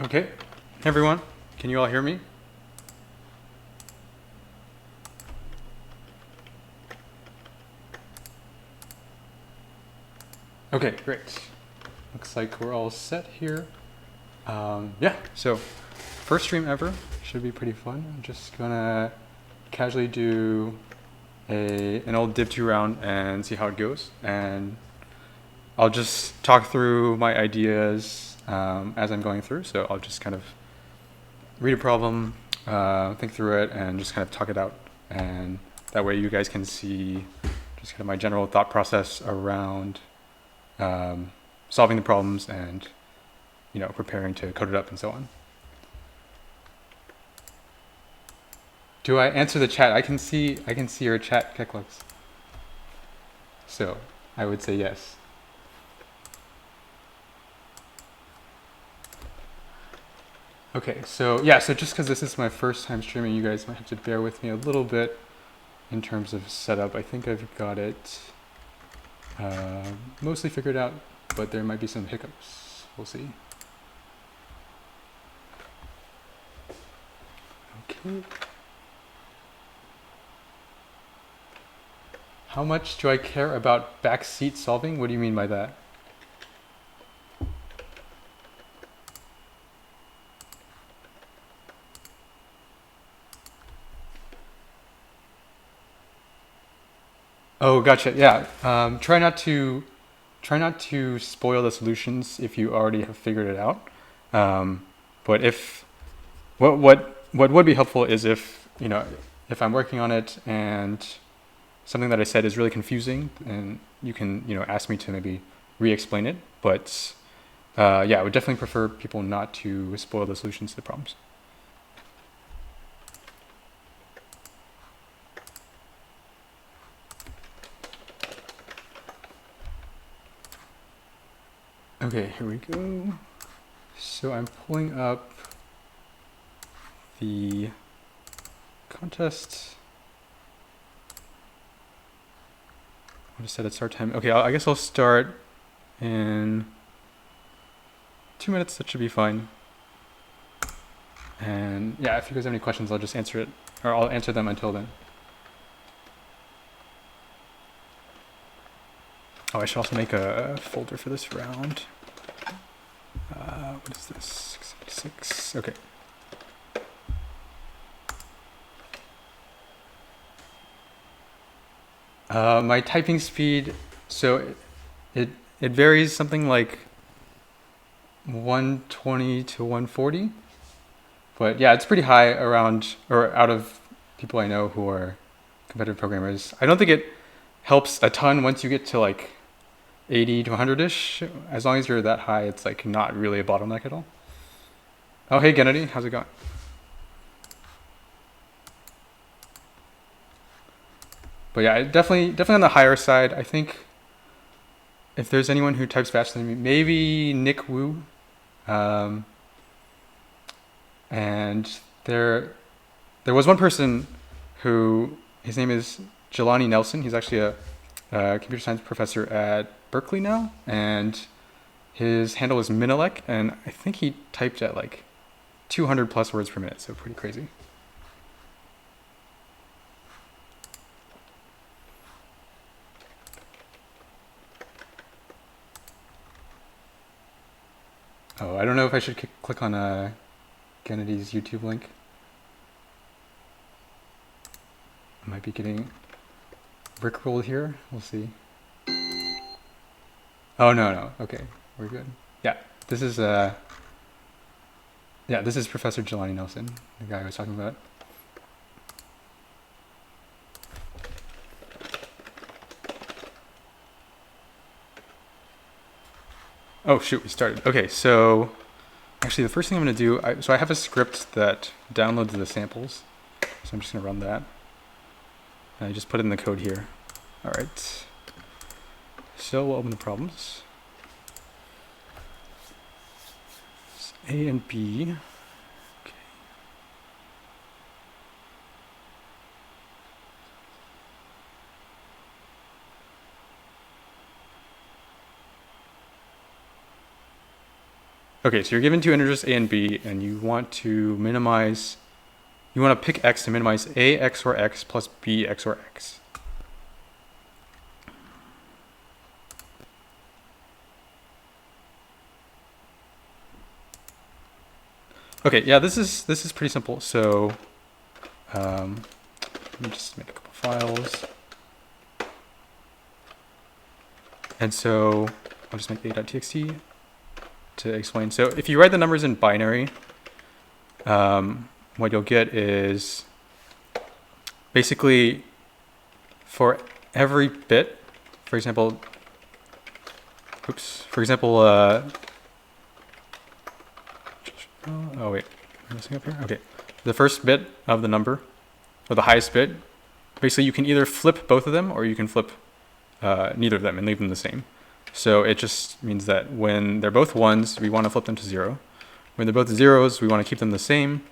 Okay, hey everyone, can you all hear me? Okay, great. Looks like we're all set here. Yeah, so first stream ever, should be pretty fun. I'm just gonna casually do an old Div2 round and see how it goes. And I'll just talk through my ideas as I'm going through. So I'll just kind of read a problem, think through it, and just kind of talk it out. And that way you guys can see just kind of my general thought process around solving the problems and, you know, preparing to code it up and so on. Do I answer the chat? I can see your chat, Keklux. So I would say yes. Okay, so yeah, so just because this is my first time streaming, you guys might have to bear with me a little bit in terms of setup. I think I've got it mostly figured out, but there might be some hiccups. We'll see. Okay. How much do I care about backseat solving? What do you mean by that? Oh, gotcha. Yeah. Try not to spoil the solutions if you already have figured it out. But if what would be helpful is if, you know, if I'm working on it and something that I said is really confusing, and you can, you know, ask me to maybe re-explain it. But yeah, I would definitely prefer people not to spoil the solutions to the problems. Okay, here we go. So I'm pulling up the contest. I'll just set a start time. Okay, I guess I'll start in 2 minutes. That should be fine. And yeah, if you guys have any questions, I'll just answer it, or I'll answer them until then. Oh, I should also make a folder for this round. What is this? 676. Okay. My typing speed, so it varies something like 120 to 140. But yeah, it's pretty high around, or out of people I know who are competitive programmers. I don't think it helps a ton once you get to like 80 to 100-ish. As long as you're that high, it's like not really a bottleneck at all. Oh, hey, Kennedy, how's it going? But yeah, definitely on the higher side. I think if there's anyone who types faster than me, maybe Nick Wu. And there was one person who, his name is Jelani Nelson. He's actually a computer science professor at Berkeley now, and his handle is Minilek, and I think he typed at like 200 plus words per minute, so pretty crazy. Oh, I don't know if I should click on Kennedy's YouTube link. I might be getting rickrolled here. We'll see. Oh, no. Okay, we're good. Yeah, this is Professor Jelani Nelson, the guy I was talking about. Oh shoot, we started. Okay, so actually the first thing I'm gonna do, so I have a script that downloads the samples. So I'm just gonna run that. And I just put it in the code here. All right. So we'll open the problems. It's A and B. Okay. Okay, so you're given two integers a and b, and you want to minimize, you want to pick x to minimize a XOR x plus b XOR x. Okay, yeah, this is pretty simple. So let me just make a couple files. And so I'll just make a.txt to explain. So if you write the numbers in binary, what you'll get is basically for every bit, for example, oh wait, am I messing up here? Okay, the first bit of the number, or the highest bit, basically you can either flip both of them or you can flip neither of them and leave them the same. So it just means that when they're both ones, we want to flip them to 0. When they're both zeros, we want to keep them the same.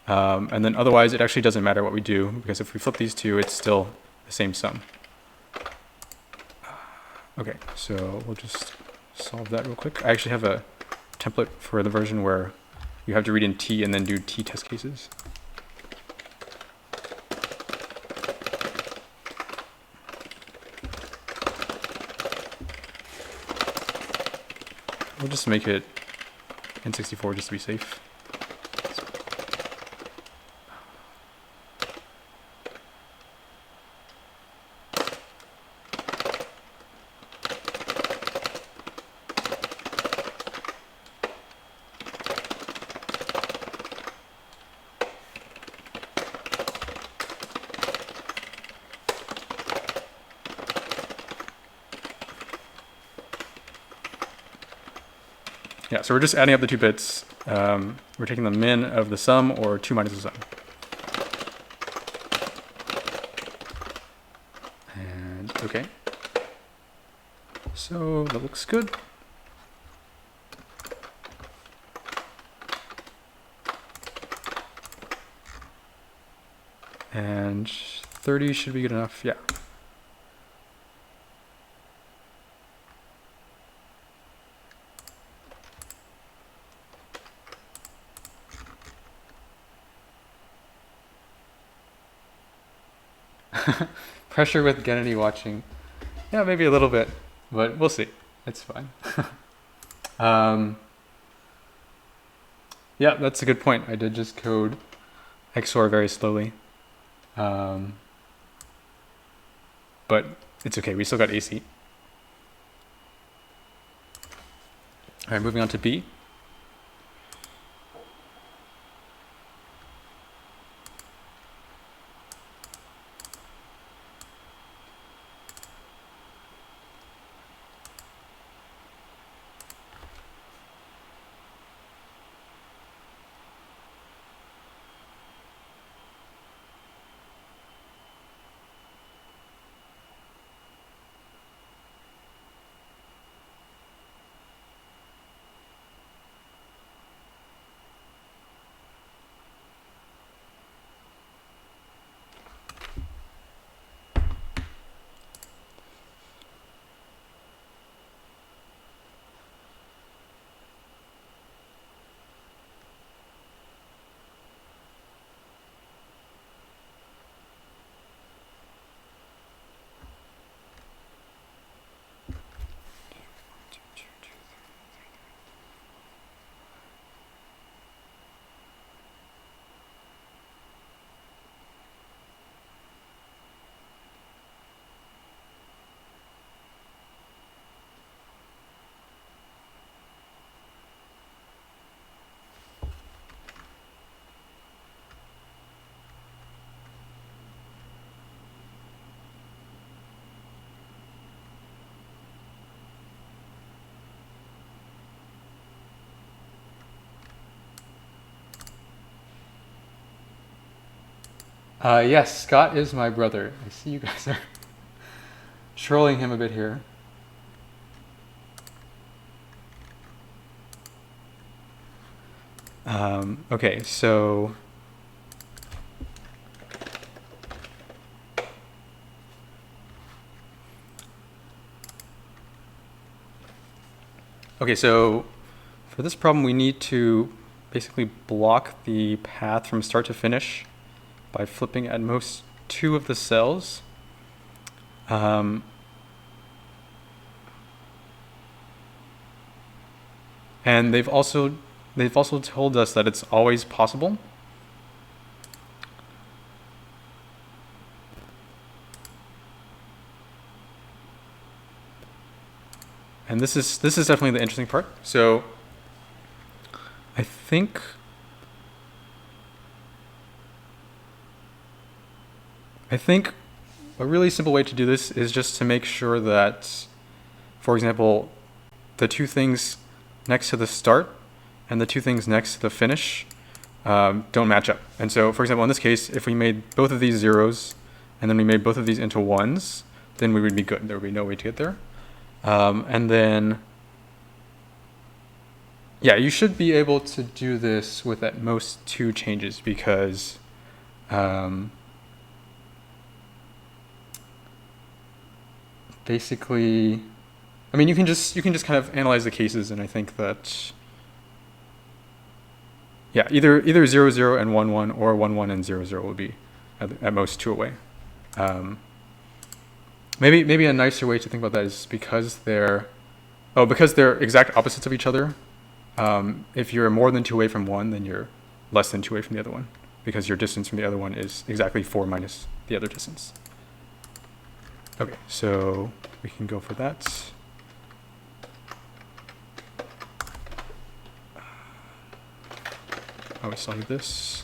And then otherwise, it actually doesn't matter what we do, because if we flip these two, it's still the same sum. Okay, so we'll just solve that real quick. I actually have a template for the version where you have to read in T and then do T test cases. We'll just make it N64 just to be safe. Yeah, so we're just adding up the two bits. We're taking the min of the sum, or 2 minus the sum. And okay. So that looks good. And 30 should be good enough, yeah. Pressure with Gennady watching. Yeah, maybe a little bit, but we'll see. It's fine. Yeah, that's a good point. I did just code XOR very slowly. But it's okay, we still got AC. All right, moving on to B. Yes, Scott is my brother. I see you guys are trolling him a bit here. Okay, so For this problem, we need to basically block the path from start to finish by flipping at most 2 of the cells. And they've also told us that it's always possible. And this is definitely the interesting part. So I think a really simple way to do this is just to make sure that, for example, the 2 things next to the start and the 2 things next to the finish don't match up. And so, for example, in this case, if we made both of these zeros and then we made both of these into 1s, then we would be good. There would be no way to get there. And then, yeah, you should be able to do this with at most 2 changes because basically, I mean, you can just kind of analyze the cases, and I think that, yeah, either 0, 0 and 1, 1, or 1, 1 and 0, 0 would be at most 2 away. Maybe a nicer way to think about that is because they're exact opposites of each other. If you're more than 2 away from one, then you're less than 2 away from the other one, because your distance from the other one is exactly 4 minus the other distance. Okay, so we can go for that. I always solve this.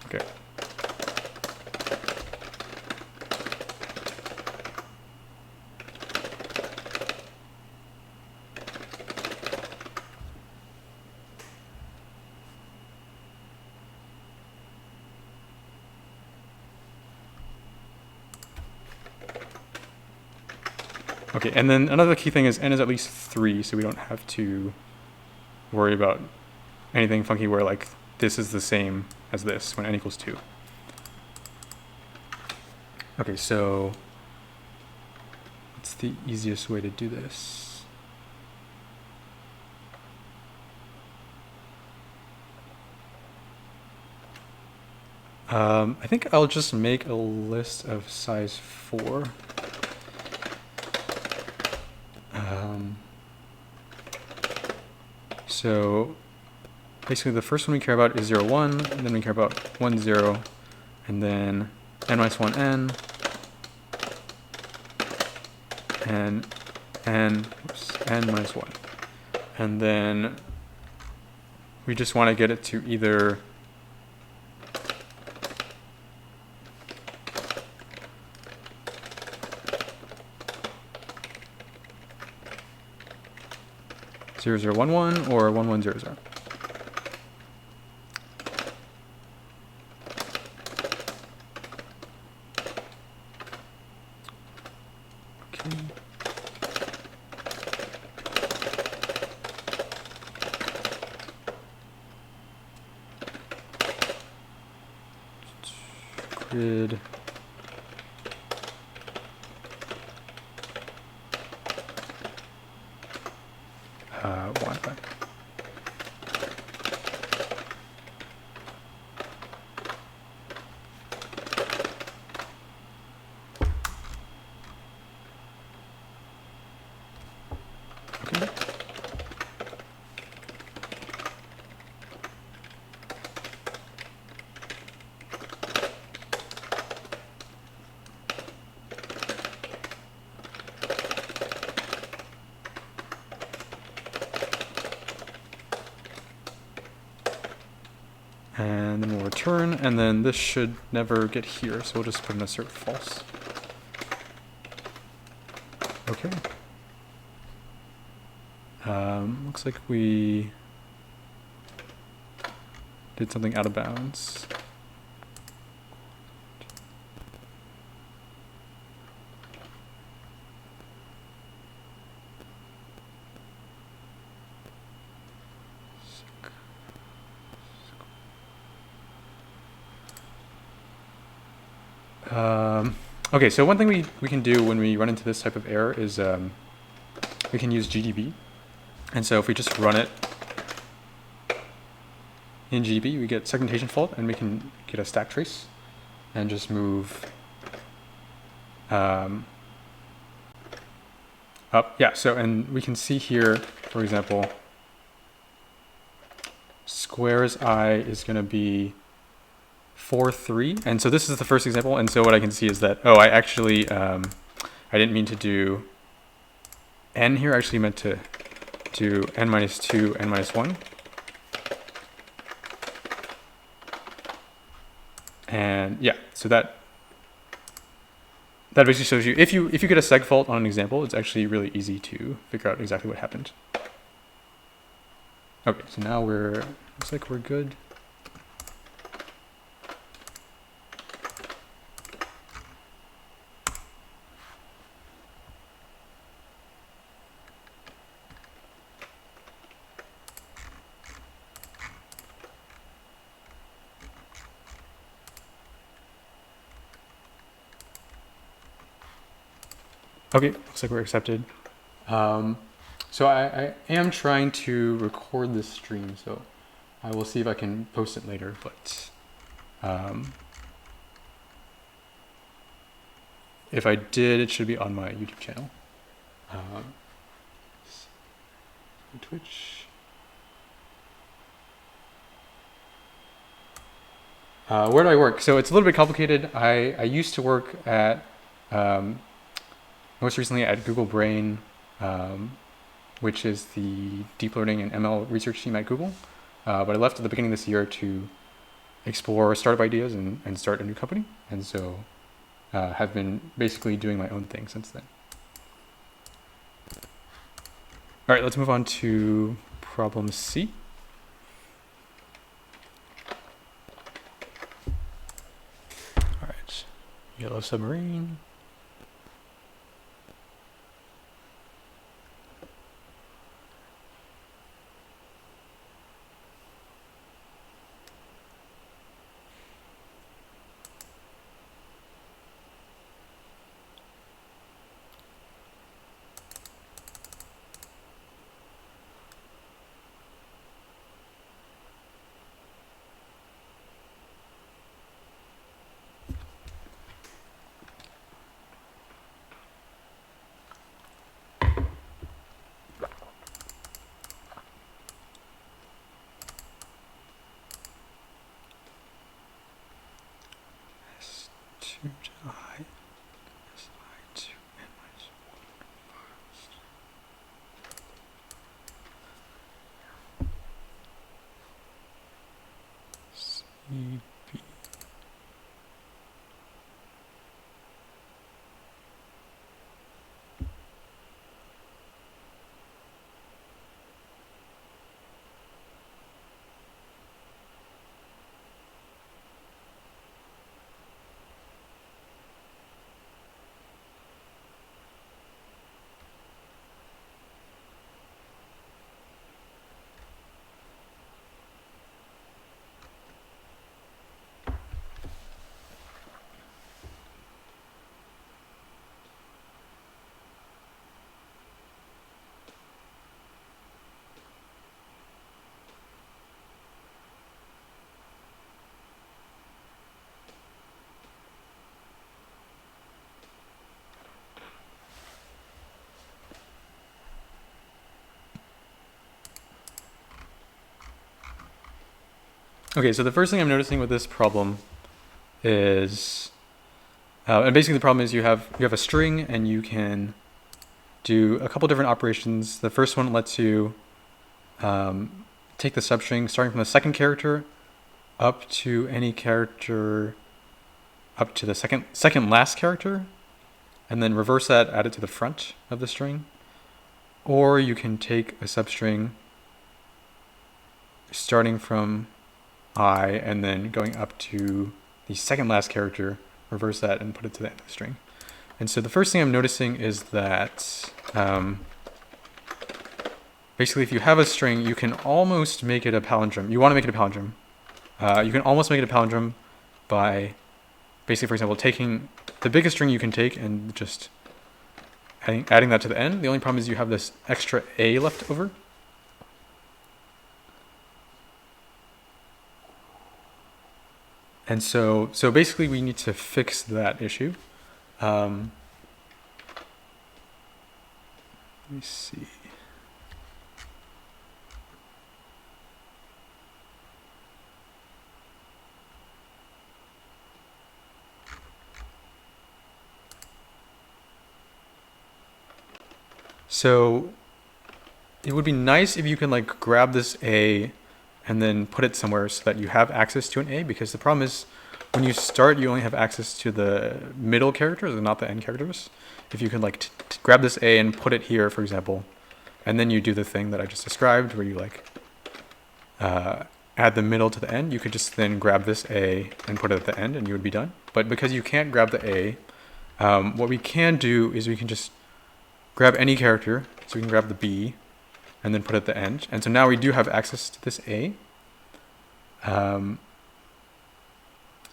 Okay. Okay, and then another key thing is n is at least 3, so we don't have to worry about anything funky where like this is the same as this when n equals 2. Okay, so what's the easiest way to do this? I think I'll just make a list of size 4. So basically the first one we care about is 0, 1, and then we care about 1, 0, and then n minus 1 n, and n minus 1. And then we just want to get it to either zero, 0, 1, 1 or 1, 1, 0, 0. Okay. Grid. Wi-Fi. Okay. And then we'll return, and then this should never get here, so we'll just put in assert false. Okay. Looks like we did something out of bounds. Okay, so one thing we can do when we run into this type of error is we can use GDB. And so if we just run it in GDB, we get segmentation fault, and we can get a stack trace and just move up. Yeah, so, and we can see here, for example, squares I is going to be 4, 3. And so this is the first example. And so what I can see is that, oh, I actually, I didn't mean to do n here. I actually meant to do n minus 2, n minus 1. And yeah, so that basically shows you, if you get a seg fault on an example, it's actually really easy to figure out exactly what happened. Okay, so now looks like we're good. Okay, looks like we're accepted. So I am trying to record this stream, so I will see if I can post it later, but if I did, it should be on my YouTube channel. Twitch. Where do I work? So it's a little bit complicated. I used to work at, most recently at Google Brain, which is the deep learning and ML research team at Google. But I left at the beginning of this year to explore startup ideas and start a new company. And so have been basically doing my own thing since then. All right, let's move on to problem C. All right, yellow submarine. Okay, so the first thing I'm noticing with this problem is, and basically the problem is you have a string and you can do a couple different operations. The first one lets you take the substring starting from the second character up to any character up to the second last character, and then reverse that, add it to the front of the string. Or you can take a substring starting from I and then going up to the second last character, reverse that and put it to the end of the string. And so the first thing I'm noticing is that basically if you have a string, you can almost make it a palindrome. You want to make it a palindrome. You can almost make it a palindrome by basically, for example, taking the biggest string you can take and just adding that to the end. The only problem is you have this extra A left over. And so basically we need to fix that issue. Let me see. So it would be nice if you can like grab this A and then put it somewhere so that you have access to an A, because the problem is when you start, you only have access to the middle characters and not the end characters. If you can like grab this A and put it here, for example, and then you do the thing that I just described where you like add the middle to the end, you could just then grab this A and put it at the end and you would be done. But because you can't grab the A, what we can do is we can just grab any character. So we can grab the B and then put it at the end. And so now we do have access to this A.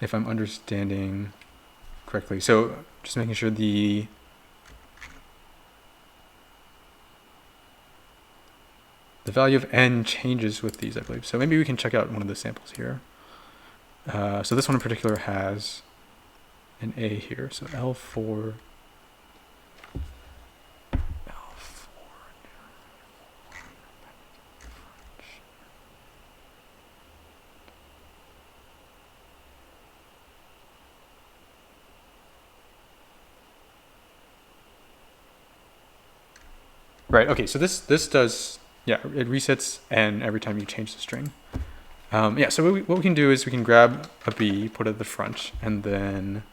If I'm understanding correctly. So just making sure the value of n changes with these, I believe. So maybe we can check out one of the samples here. So this one in particular has an A here. So L4. Right, okay, so this does, yeah, it resets n every time you change the string. Yeah, so what we can do is we can grab a B, put it at the front, and then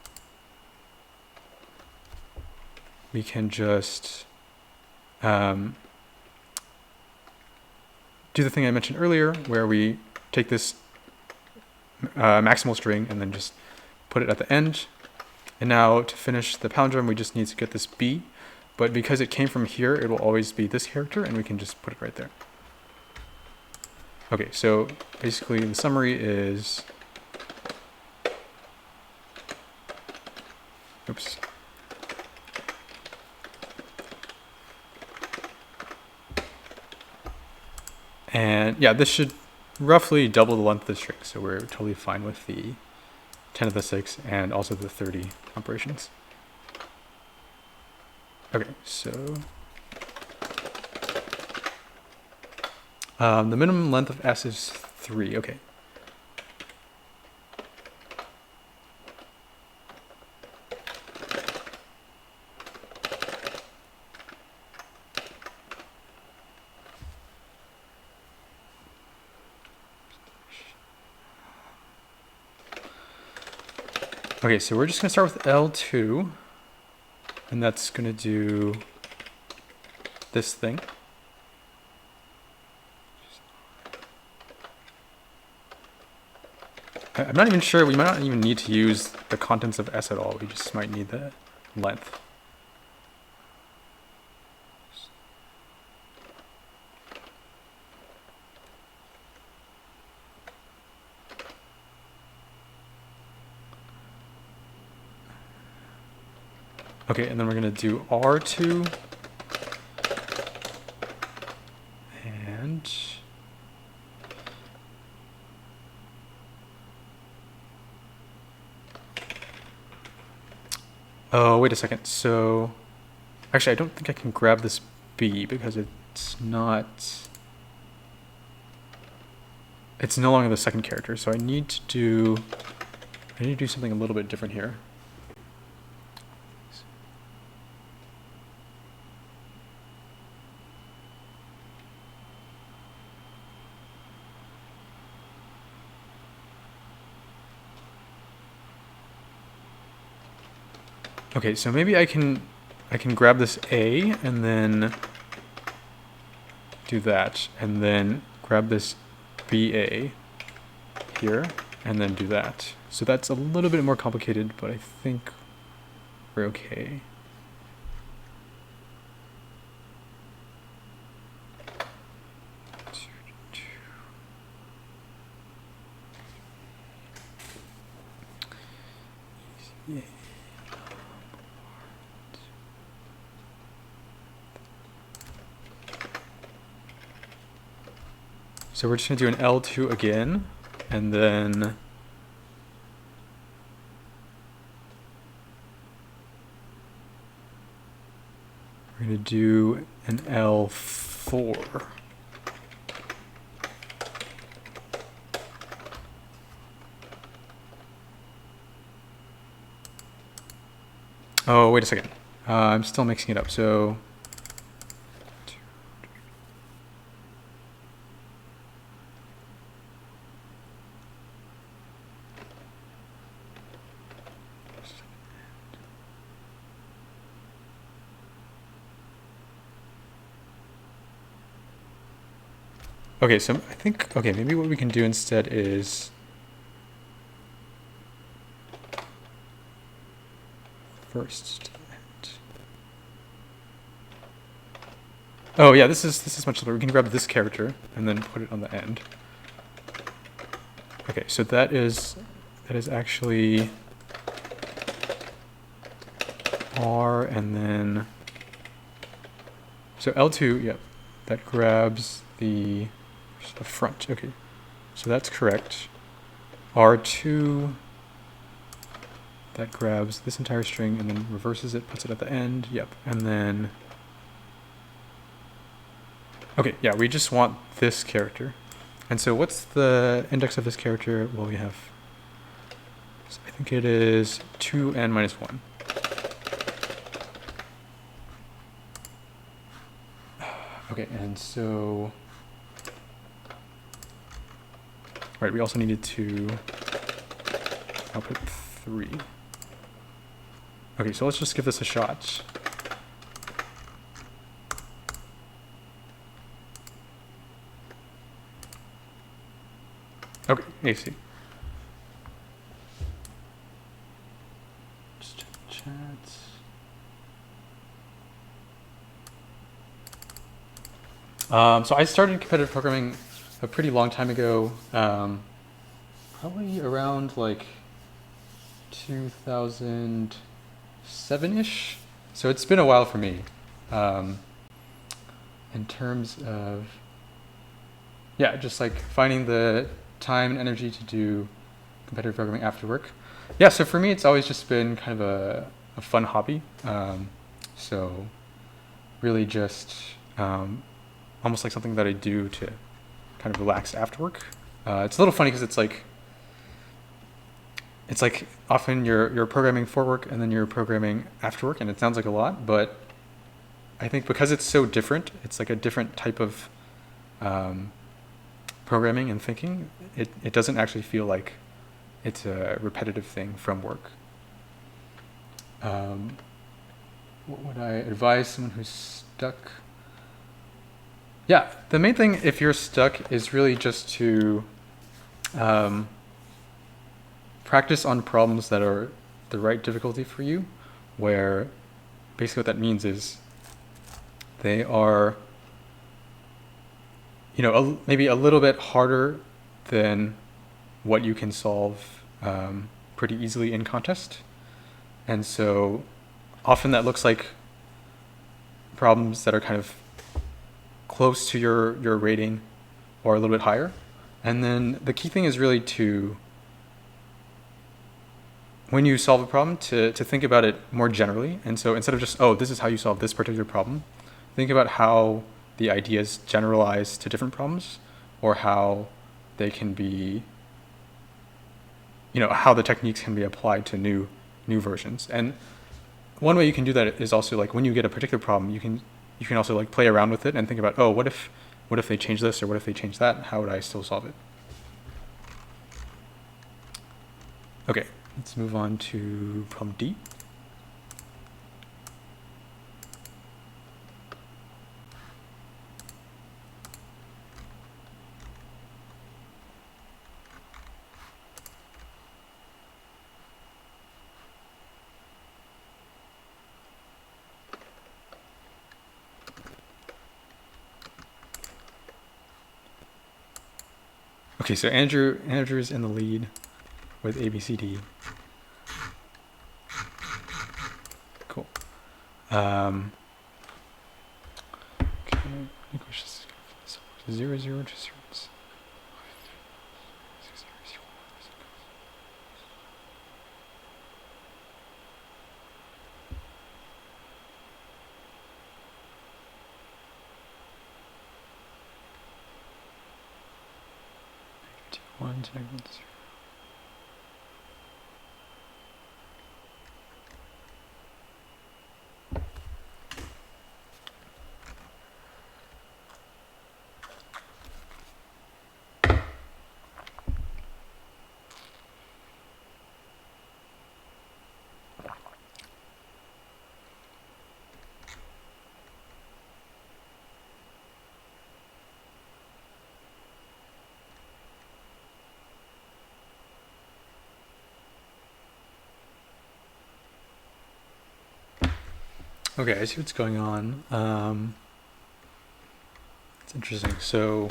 we can just do the thing I mentioned earlier, where we take this maximal string and then just put it at the end. And now to finish the palindrome, we just need to get this B. But because it came from here, it will always be this character, and we can just put it right there. Okay, so basically the summary is, oops. And yeah, this should roughly double the length of the string, so we're totally fine with the 10 to the 6 and also the 30 operations. Okay, so the minimum length of S is 3. Okay. Okay, so we're just going to start with L2. And that's going to do this thing. I'm not even sure, we might not even need to use the contents of S at all, we just might need the length. Okay, and then we're going to do R2. And oh, wait a second. So actually, I don't think I can grab this B because it's no longer the second character. So I need to do something a little bit different here. Okay, so maybe I can grab this A and then do that, and then grab this BA here and then do that. So that's a little bit more complicated, but I think we're okay. Yeah. So we're just going to do an L2 again, and then we're going to do an L4. Oh, wait a second. I'm still mixing it up. So okay, so I think, okay, maybe what we can do instead is first. Oh yeah, this is much simpler. We can grab this character and then put it on the end. Okay, so that is actually R, and then so L2, yep, that grabs the front. Okay, so that's correct. R2, that grabs this entire string and then reverses it, puts it at the end. Yep, and then okay, yeah, we just want this character. And so what's the index of this character? Well, we have, so I think it is 2n minus 1. Okay, and so, right, we also needed to output 3. Okay, so let's just give this a shot. Okay, AC. Just check the chat. So I started competitive programming a pretty long time ago, probably around like 2007-ish. So it's been a while for me. In terms of, yeah, just like finding the time and energy to do competitive programming after work. Yeah, so for me, it's always just been kind of a fun hobby. So really just almost like something that I do to kind of relax after work. It's a little funny because it's like often you're programming for work and then you're programming after work, and it sounds like a lot, but I think because it's so different, it's like a different type of programming and thinking, it doesn't actually feel like it's a repetitive thing from work. What would I advise someone who's stuck? Yeah, the main thing if you're stuck is really just to practice on problems that are the right difficulty for you, where basically what that means is they are, you know, maybe a little bit harder than what you can solve pretty easily in contest. And so often that looks like problems that are kind of close to your rating or a little bit higher. And then the key thing is really to, when you solve a problem, to think about it more generally. And so instead of just, oh, this is how you solve this particular problem, think about how the ideas generalize to different problems, or how they can be, you know, how the techniques can be applied to new versions. And one way you can do that is also like when you get a particular problem, you can also like play around with it and think about, oh, what if they change this, or what if they change that? How would I still solve it? Okay, let's move on to problem D. Okay, so Andrew's in the lead with ABCD. Cool. Okay, I think we should 0, 0 to 0. 1 segment. Okay, I see what's going on. It's interesting. So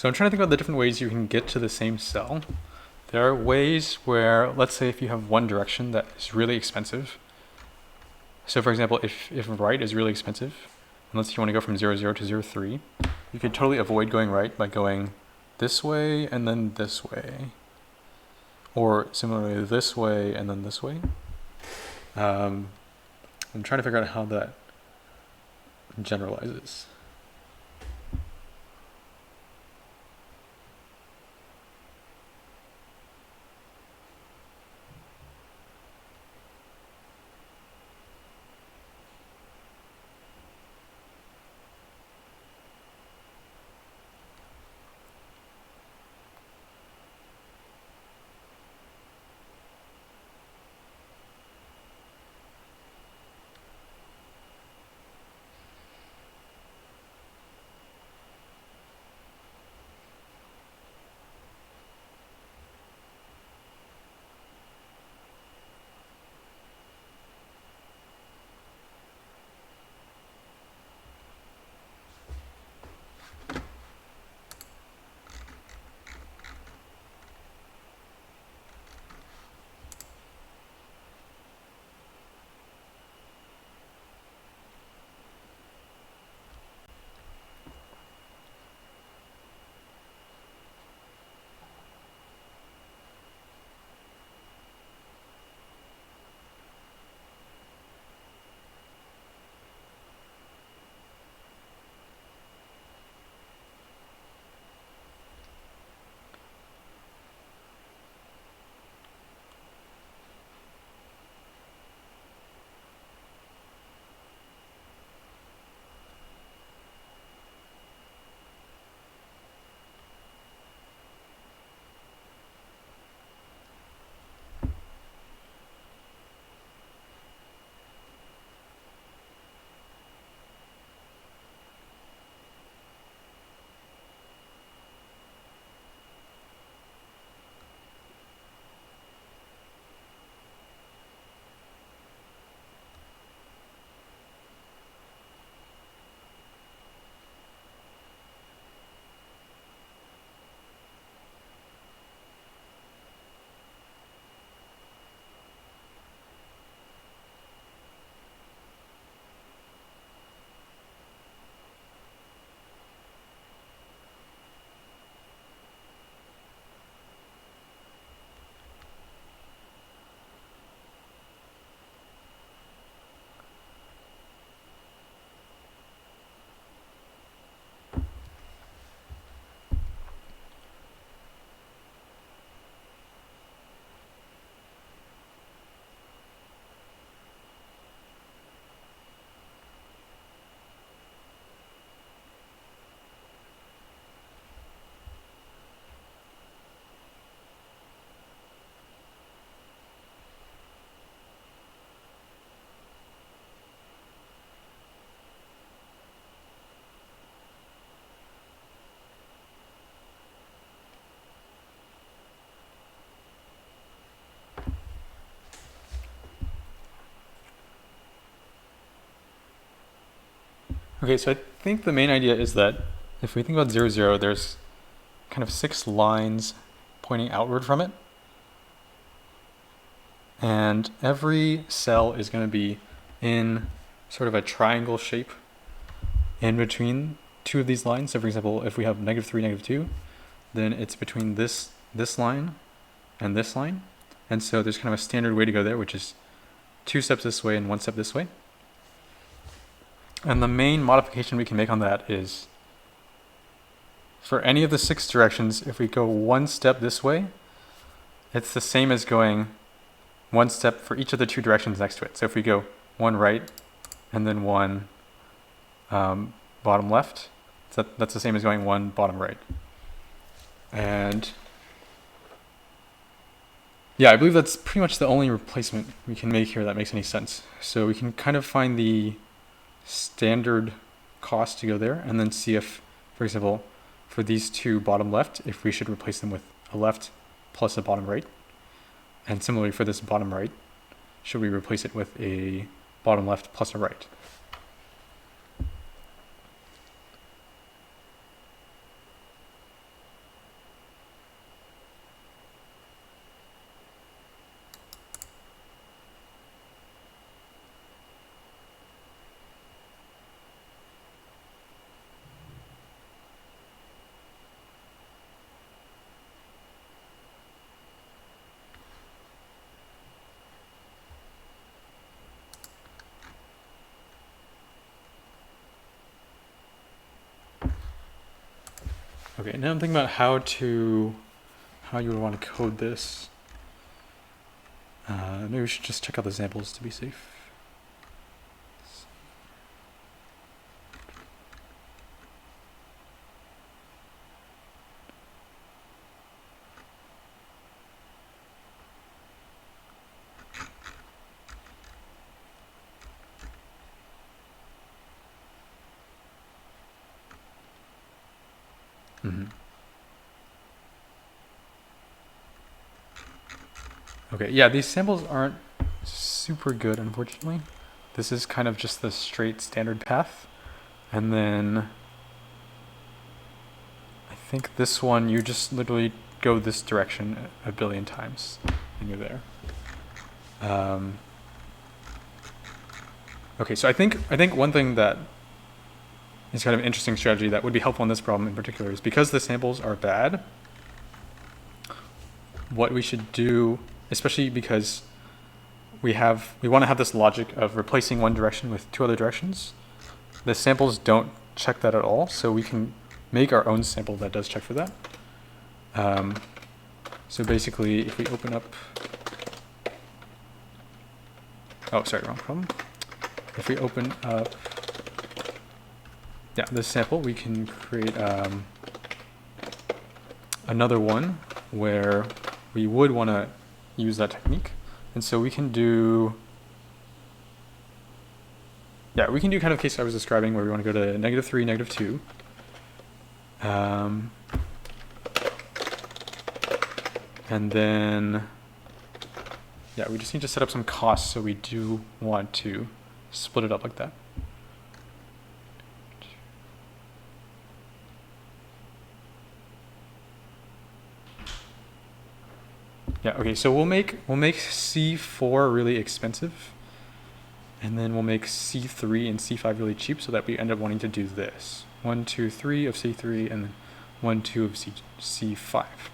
So I'm trying to think about the different ways you can get to the same cell. There are ways where, let's say if you have one direction that is really expensive. So for example, if right is really expensive, and let's say you want to go from 0, 0 to 0, 3, you could totally avoid going right by going this way and then this way. Or similarly this way and then this way. I'm trying to figure out how that generalizes. Okay, so I think the main idea is that if we think about 0, 0, there's kind of 6 lines pointing outward from it. And every cell is going to be in sort of a triangle shape in between 2 of these lines. So for example, if we have -3, -2, then it's between this line and this line. And so there's kind of a standard way to go there, which is 2 steps this way and 1 step this way. And the main modification we can make on that is for any of the 6 directions, if we go 1 step this way, it's the same as going 1 step for each of the 2 directions next to it. So if we go 1 right and then 1 bottom left, so that's the same as going 1 bottom right. And yeah, I believe that's pretty much the only replacement we can make here that makes any sense. So we can kind of find the standard cost to go there and then see if, for example, for these 2 bottom left, if we should replace them with a left plus a bottom right. And similarly for this bottom right, should we replace it with a bottom left plus a right? Okay, now I'm thinking about how you would want to code this. Maybe we should just check out the samples to be safe. Okay, yeah, these samples aren't super good, unfortunately. This is kind of just the straight standard path. And then I think this one, you just literally go this direction a billion times and you're there. Okay, so I think one thing that is kind of an interesting strategy that would be helpful in this problem in particular is because the samples are bad, what we should do, especially because we want to have this logic of replacing one direction with 2 other directions. The samples don't check that at all, so we can make our own sample that does check for that. So basically, if we open up, oh, sorry, wrong problem. If we open up, yeah, this sample, we can create another one where we would want to use that technique. And so we can do, yeah, we can do kind of the case I was describing where we want to go to -3, -2. And then, yeah, we just need to set up some costs, so we do want to split it up like that. Yeah, okay, so we'll make C4 really expensive, and then we'll make C3 and C5 really cheap so that we end up wanting to do this. 1, 2, 3 of C3, and then 1, 2 of C5.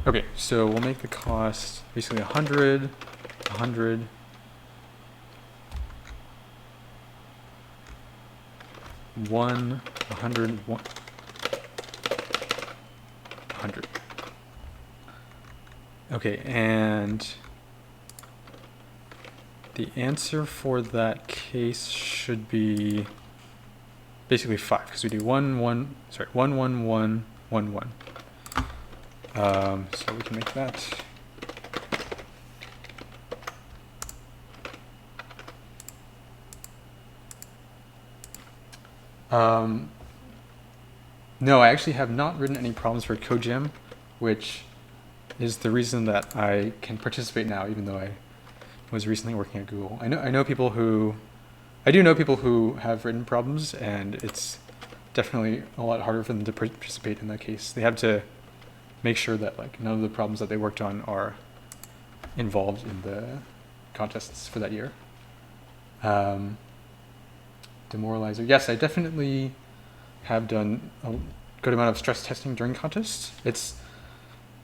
Okay, so we'll make the cost basically 100, 100, 1, 100, 1, 100. Okay, and the answer for that case should be basically 5, because we do 1, 1, 1, 1, 1, 1, 1. So we can make that. No, I actually have not written any problems for CodeJam, which is the reason that I can participate now, even though I was recently working at Google. I do know people who have written problems, and it's definitely a lot harder for them to participate in that case. They have to make sure that like none of the problems that they worked on are involved in the contests for that year. Demoralizer. Yes, I definitely have done a good amount of stress testing during contests.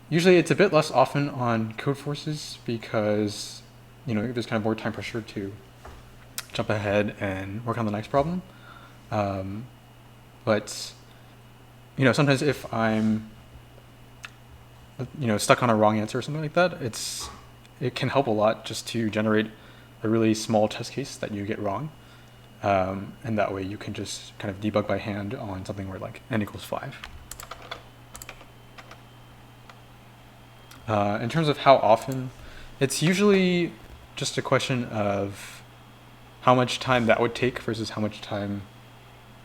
Usually it's a bit less often on Codeforces because, there's kind of more time pressure to jump ahead and work on the next problem. But, sometimes if I'm, stuck on a wrong answer or something like that, it can help a lot just to generate a really small test case that you get wrong. And that way you can just kind of debug by hand on something where like n equals 5. In terms of how often, it's usually just a question of how much time that would take versus how much time,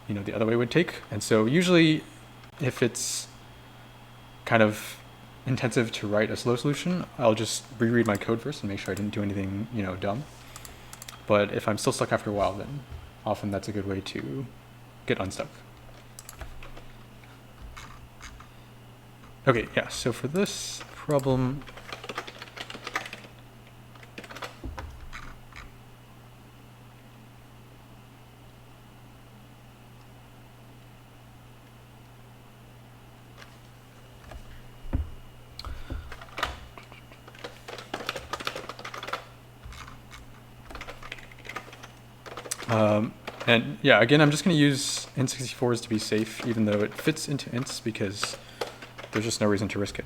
the other way would take. And so usually if it's kind of intensive to write a slow solution, I'll just reread my code first and make sure I didn't do anything, dumb. But if I'm still stuck after a while, then often that's a good way to get unstuck. Okay, yeah, so for this problem, and yeah, again, I'm just going to use int64s to be safe, even though it fits into ints, because there's just no reason to risk it.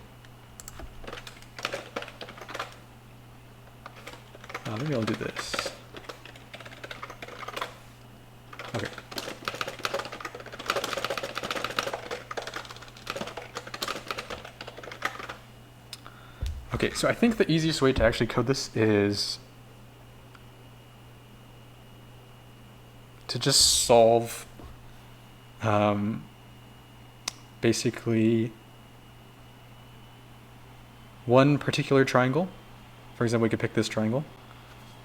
Maybe I'll do this. Okay. Okay, so I think the easiest way to actually code this is to just solve basically one particular triangle. For example, we could pick this triangle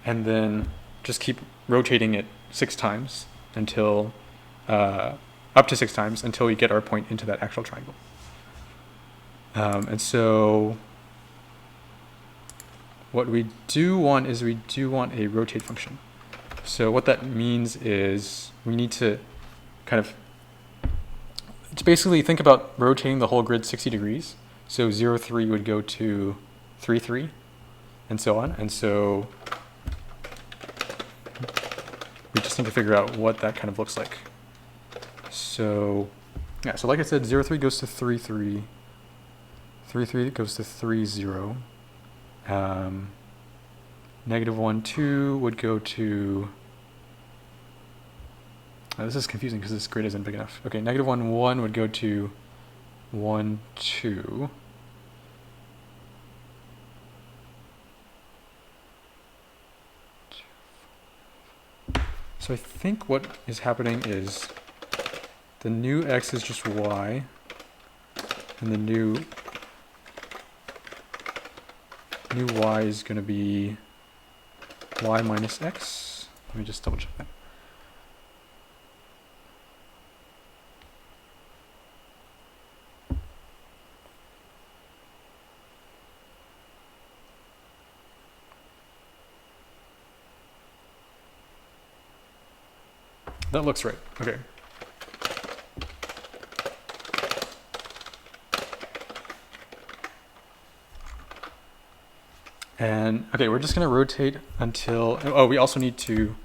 and then just keep rotating it 6 times until up to 6 times until we get our point into that actual triangle. And so what we do want is we do want a rotate function. So what that means is we need to kind of basically think about rotating the whole grid 60 degrees. So 0, 3 would go to 3, 3, and so on. And so we just need to figure out what that kind of looks like. So yeah, so like I said, 0, 3 goes to 3, 3. 3, 3 goes to 3, 0. Negative 1, 2 would go to... this is confusing because this grid isn't big enough. Okay, negative 1, 1 would go to 1, 2. So I think what is happening is the new x is just y, and the new y is going to be y minus x. Let me just double check that. That looks right. Okay. And okay, we're just going to rotate until, oh, we also need to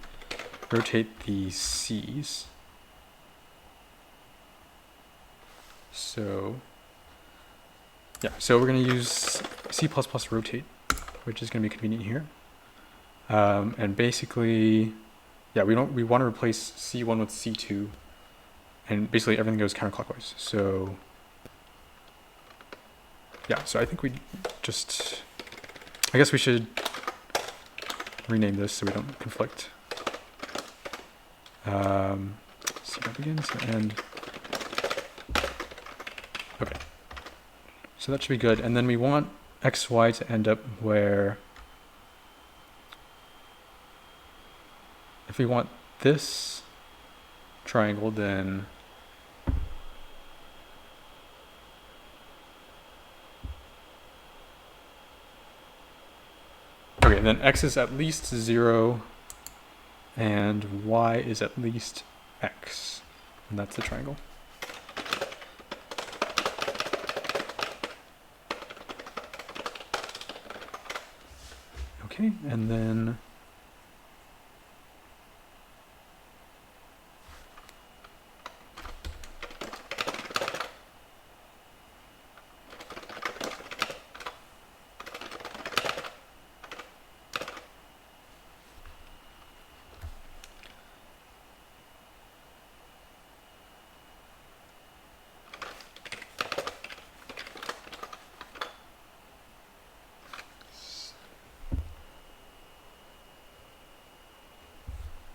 rotate the C's. So yeah, so we're going to use C++ rotate, which is going to be convenient here. And basically, yeah, we want to replace C1 with C2, and basically everything goes counterclockwise. So yeah, so I think we just, I guess we should rename this so we don't conflict. See that begins and end. Okay, so that should be good. And then we want xy to end up where if we want this triangle, then okay, then x is at least 0 and y is at least x, and that's the triangle. Okay, and then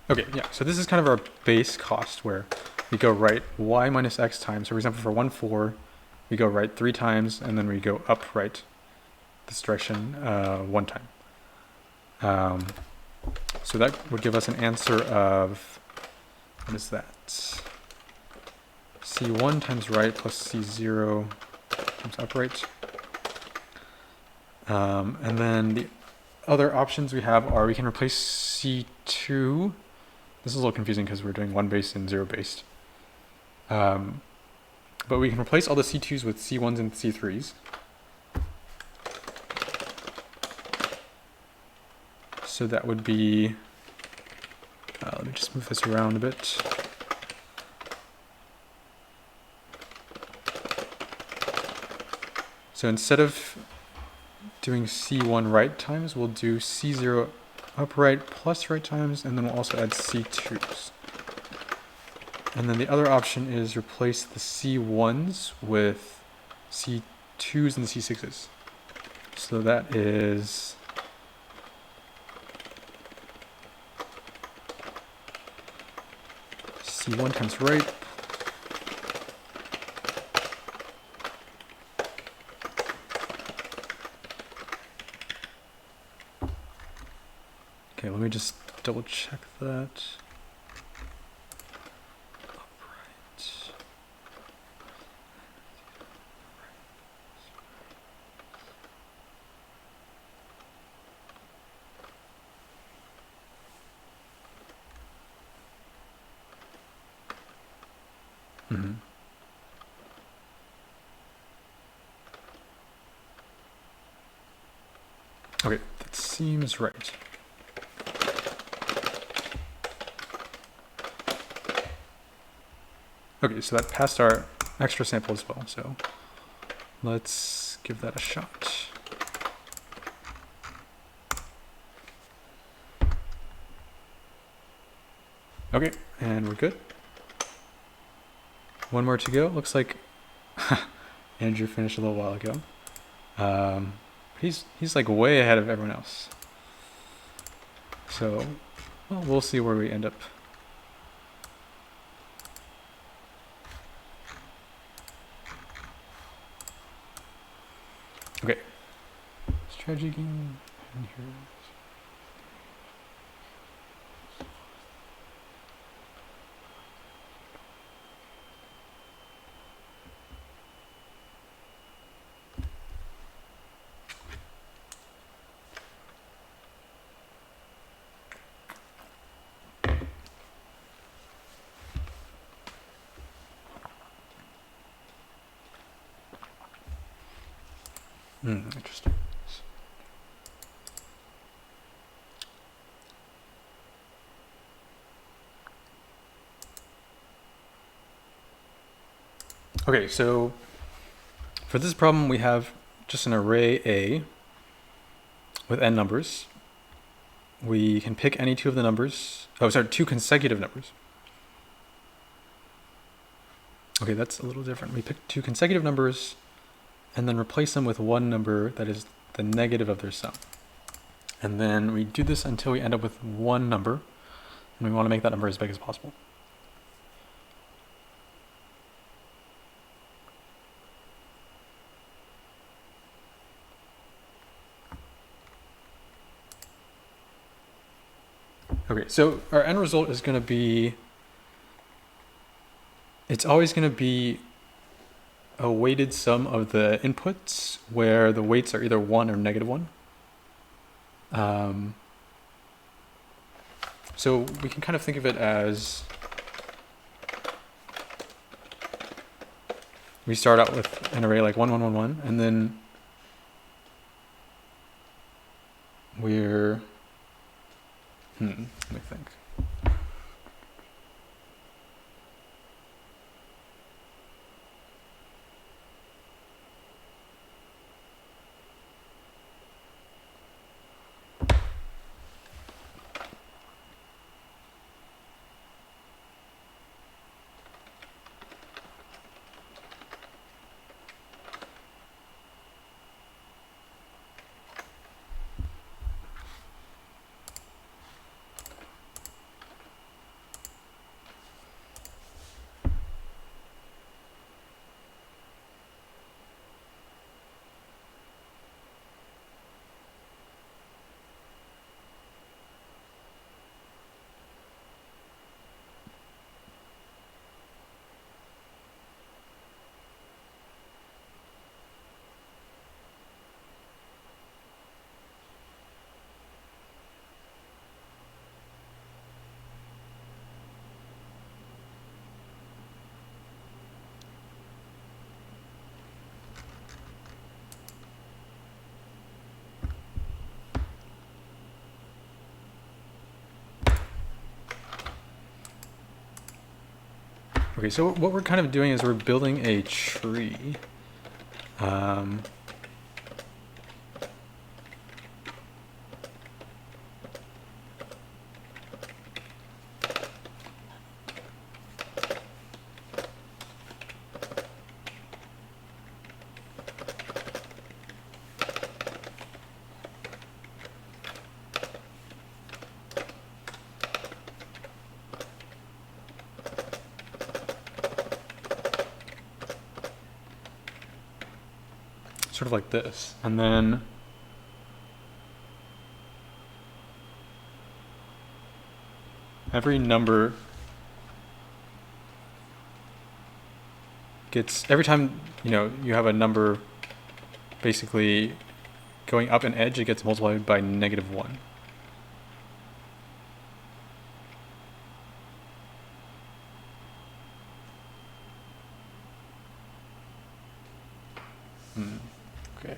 okay, yeah, so this is kind of our base cost where we go right y minus x times. So for example, for 1, 4, we go right 3 times, and then we go up right this direction 1 time. So that would give us an answer of, what is that? C1 times right plus C0 times upright. And then the other options we have are we can replace C2. This is a little confusing because we're doing 1 based and 0 based. But we can replace all the C2s with C1s and C3s. So that would be, let me just move this around a bit. So instead of doing C1 right times, we'll do C0 upright plus right times, and then we'll also add C2s. And then the other option is replace the C1s with C2s and C6s. So that is C1 times right okay, let me just double check that. Upright. Mm-hmm. Okay, that seems right. Okay, so that passed our extra sample as well, so let's give that a shot. Okay, and we're good. One more to go. Looks like Andrew finished a little while ago. He's like way ahead of everyone else. So, well, we'll see where we end up. Okay. Strategy game. And here. Interesting. Okay, so for this problem, we have just an array A with n numbers. We can pick any two of the numbers. Oh, sorry, two consecutive numbers. Okay, that's a little different. We pick two consecutive numbers and then replace them with one number that is the negative of their sum. And then we do this until we end up with one number, and we want to make that number as big as possible. Okay, Okay, so our end result is going to be, it's always going to be a weighted sum of the inputs where the weights are either 1 or -1. So we can kind of think of it as we start out with an array like 1, 1, 1, 1, and then we're, let me think. Okay, so what we're kind of doing is we're building a tree. Sort of like this, and then every number gets, every time you have a number basically going up an edge, it gets multiplied by -1. Okay.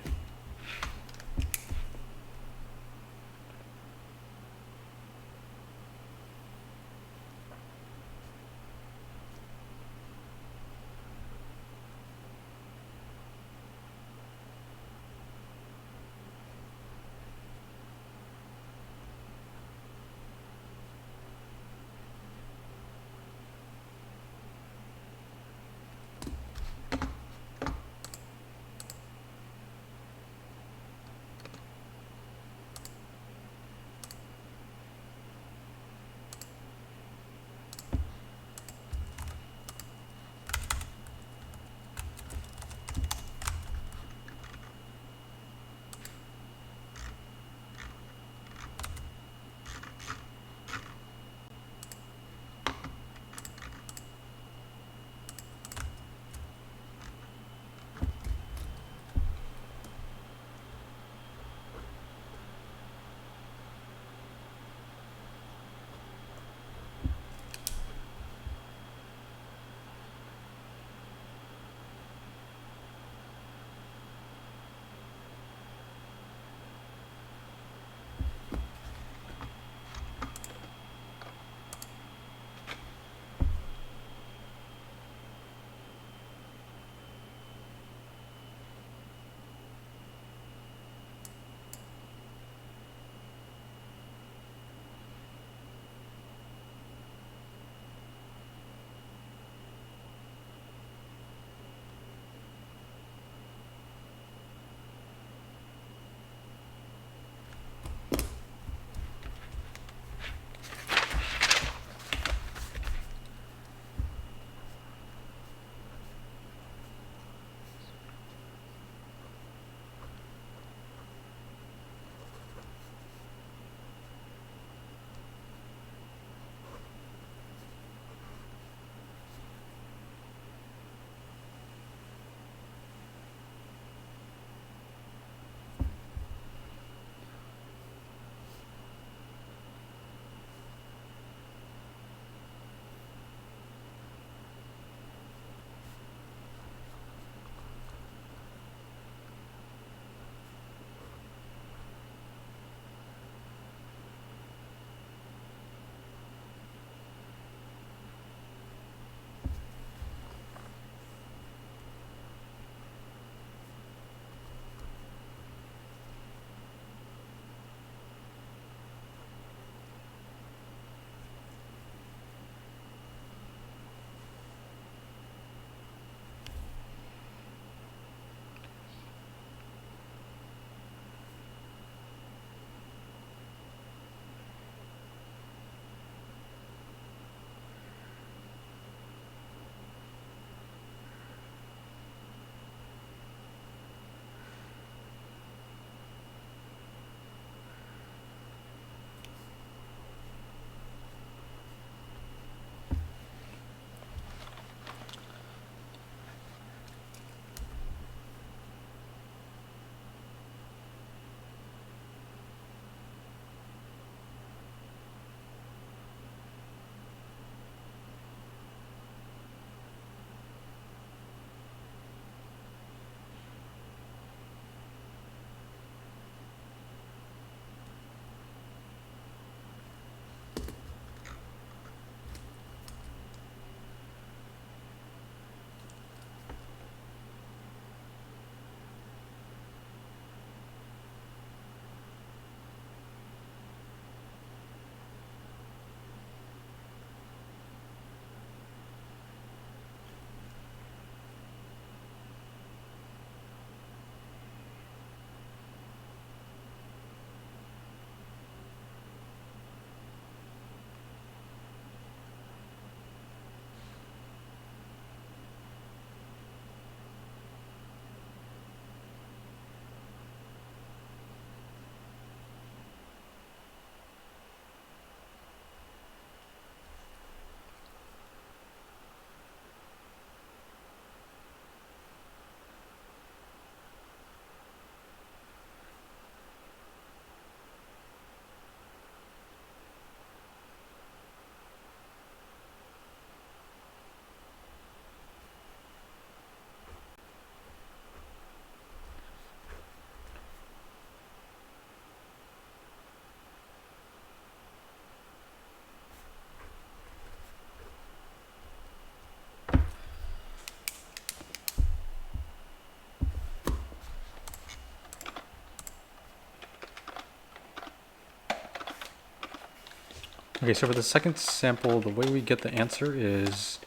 Okay, so for the second sample, the way we get the answer is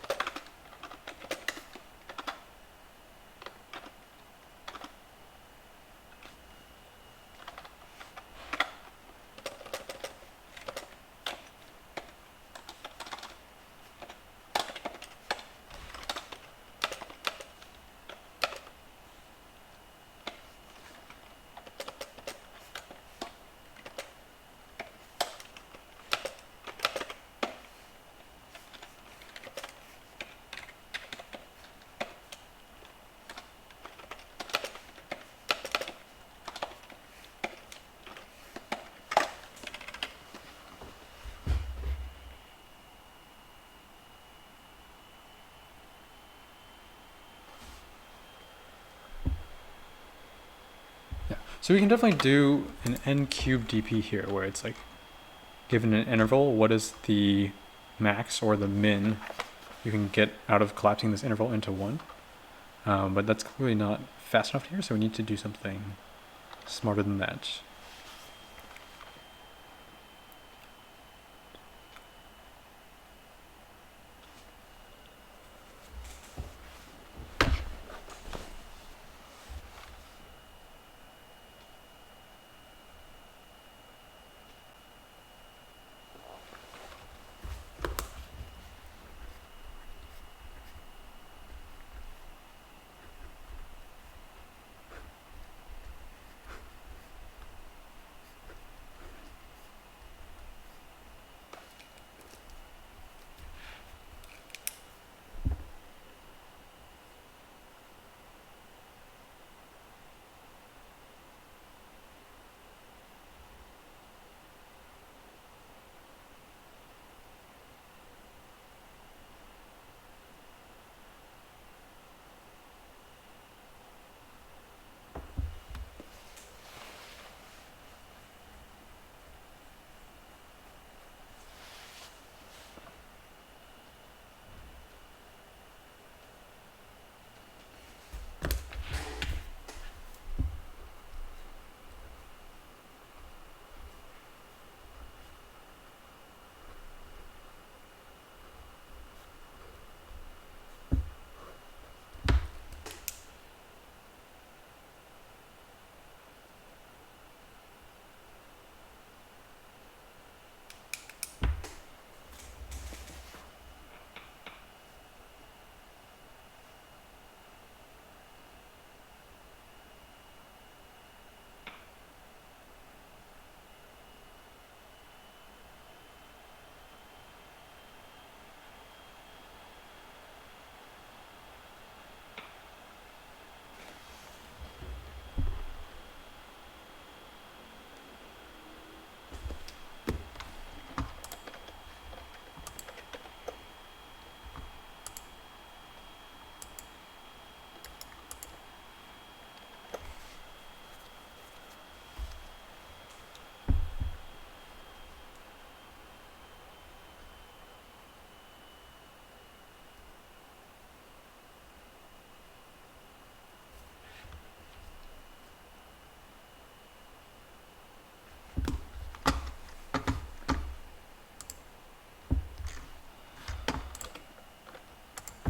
so we can definitely do an n cubed dp here, where it's like, given an interval, what is the max or the min you can get out of collapsing this interval into 1? But that's clearly not fast enough here, so we need to do something smarter than that.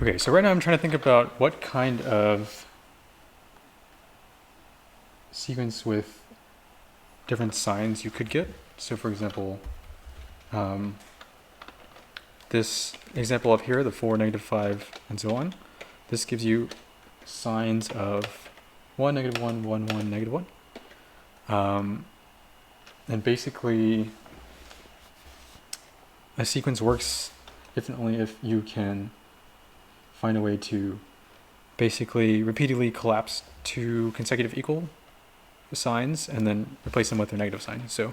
Okay, so right now I'm trying to think about what kind of sequence with different signs you could get. So for example, this example up here, the 4, -5, and so on, this gives you signs of 1, -1, 1, 1, -1. And basically, a sequence works if and only if you can find a way to basically repeatedly collapse 2 consecutive equal signs and then replace them with their negative sign. So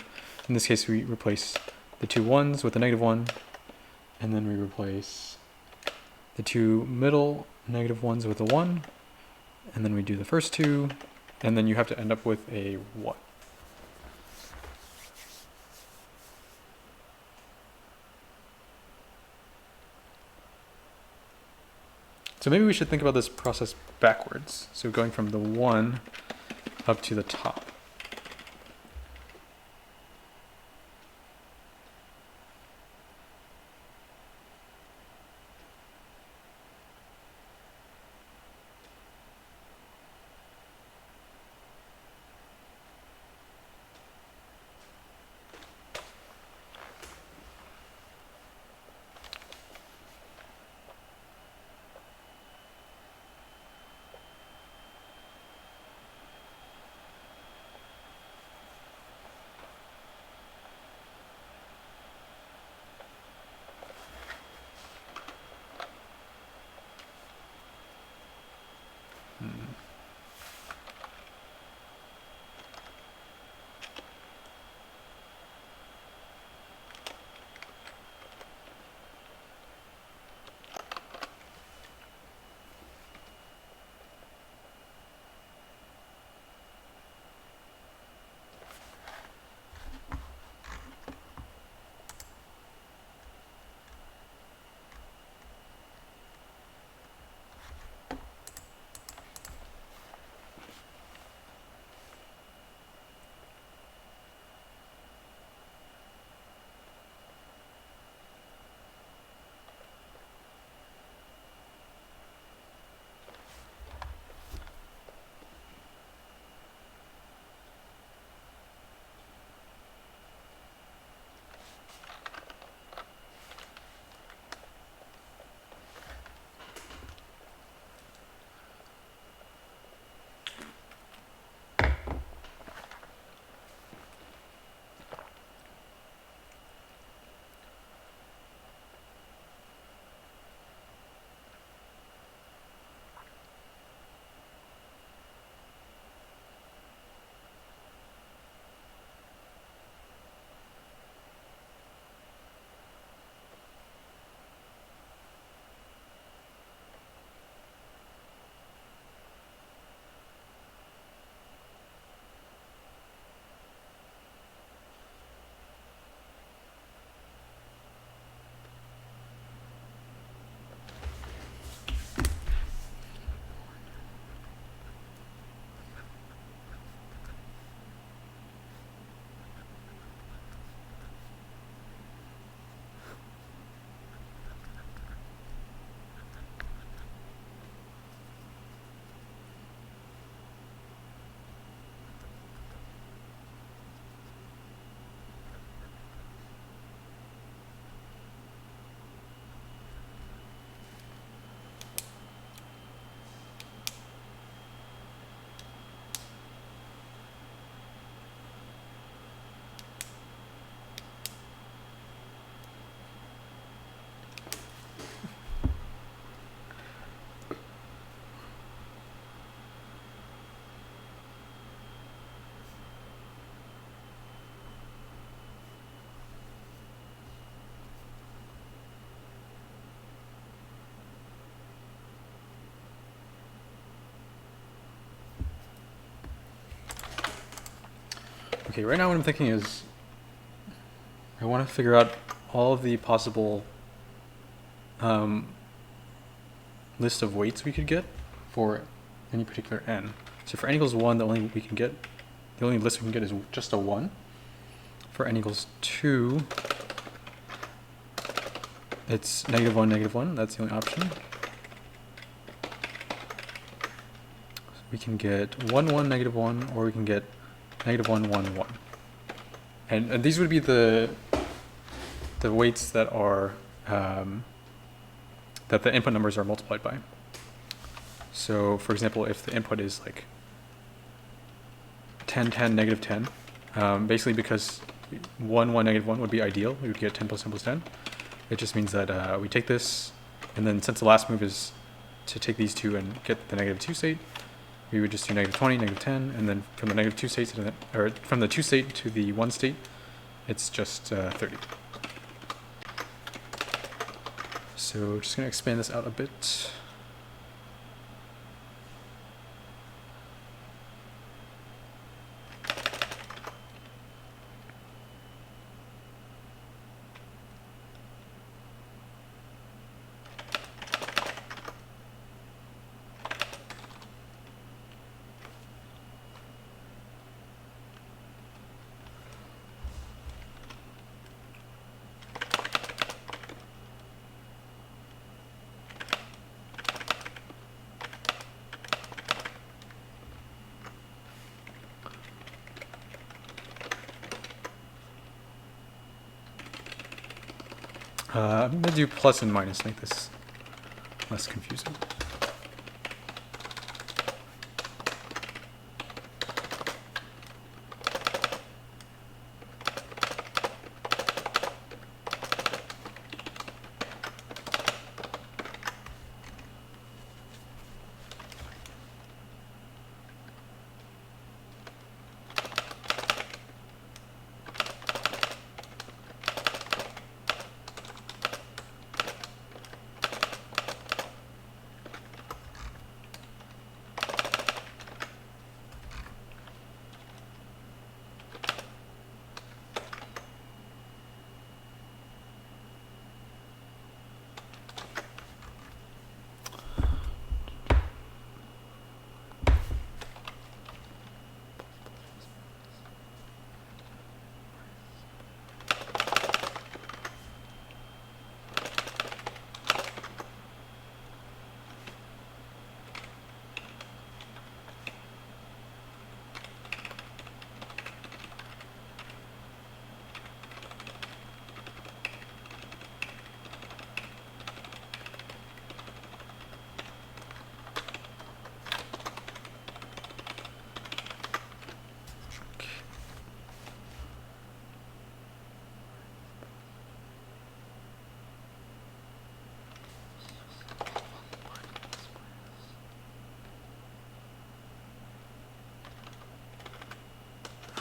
in this case, we replace the 2 1s with the -1, and then we replace the 2 middle -1s with a 1, and then we do the first 2, and then you have to end up with a 1. So maybe we should think about this process backwards. So going from the 1 up to the top. Okay, right now what I'm thinking is I want to figure out all of the possible list of weights we could get for any particular n. So for n equals 1, the only list we can get is just a 1. For n equals 2, it's -1, -1. That's the only option. So we can get 1, 1, -1, or we can get -1, 1, 1. And these would be the weights that are that the input numbers are multiplied by. So for example, if the input is like 10, 10, -10, basically because 1, 1, -1 would be ideal, we would get 10 plus 10 plus 10. It just means that we take this, and then since the last move is to take these two and get the -2 state, we would just do -20, -10, and then from the -2 state to from the 2 state to the 1 state, it's just 30. So just gonna expand this out a bit. I'm going to do plus and minus, make this less confusing.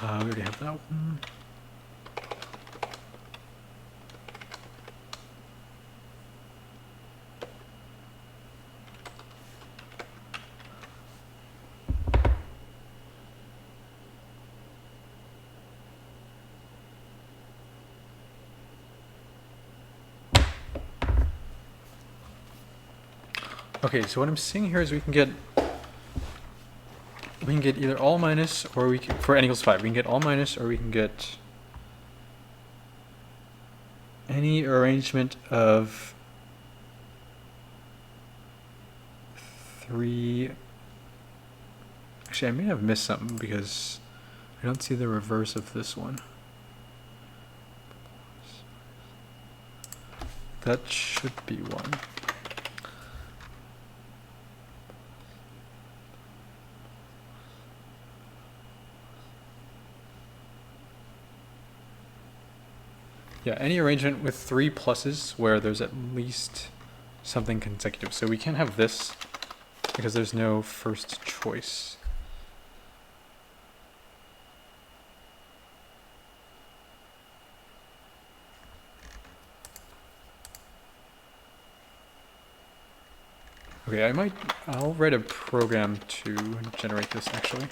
We already have that one. Okay, so what I'm seeing here is we can get either all minus, or we can, for n equals 5, we can get all minus, or we can get any arrangement of 3. Actually, I may have missed something because I don't see the reverse of this one. That should be 1. Yeah, any arrangement with 3 pluses where there's at least something consecutive. So we can't have this because there's no first choice. Okay, I'll write a program to generate this actually.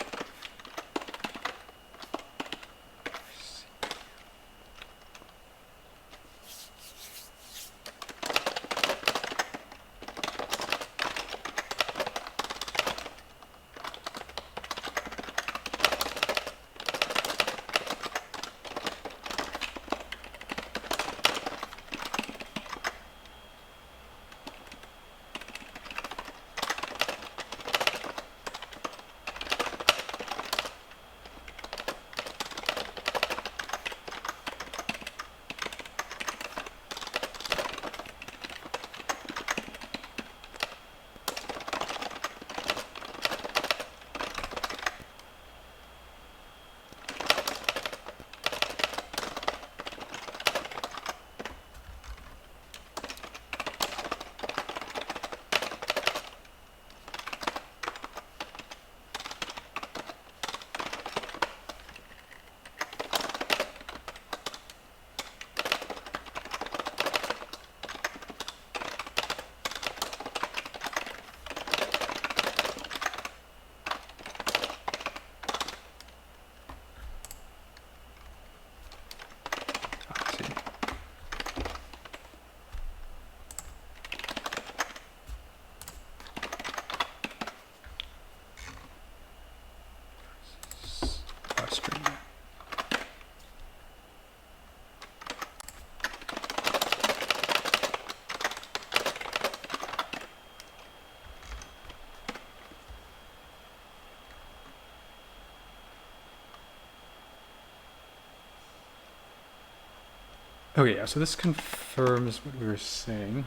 Okay, yeah, so this confirms what we were saying.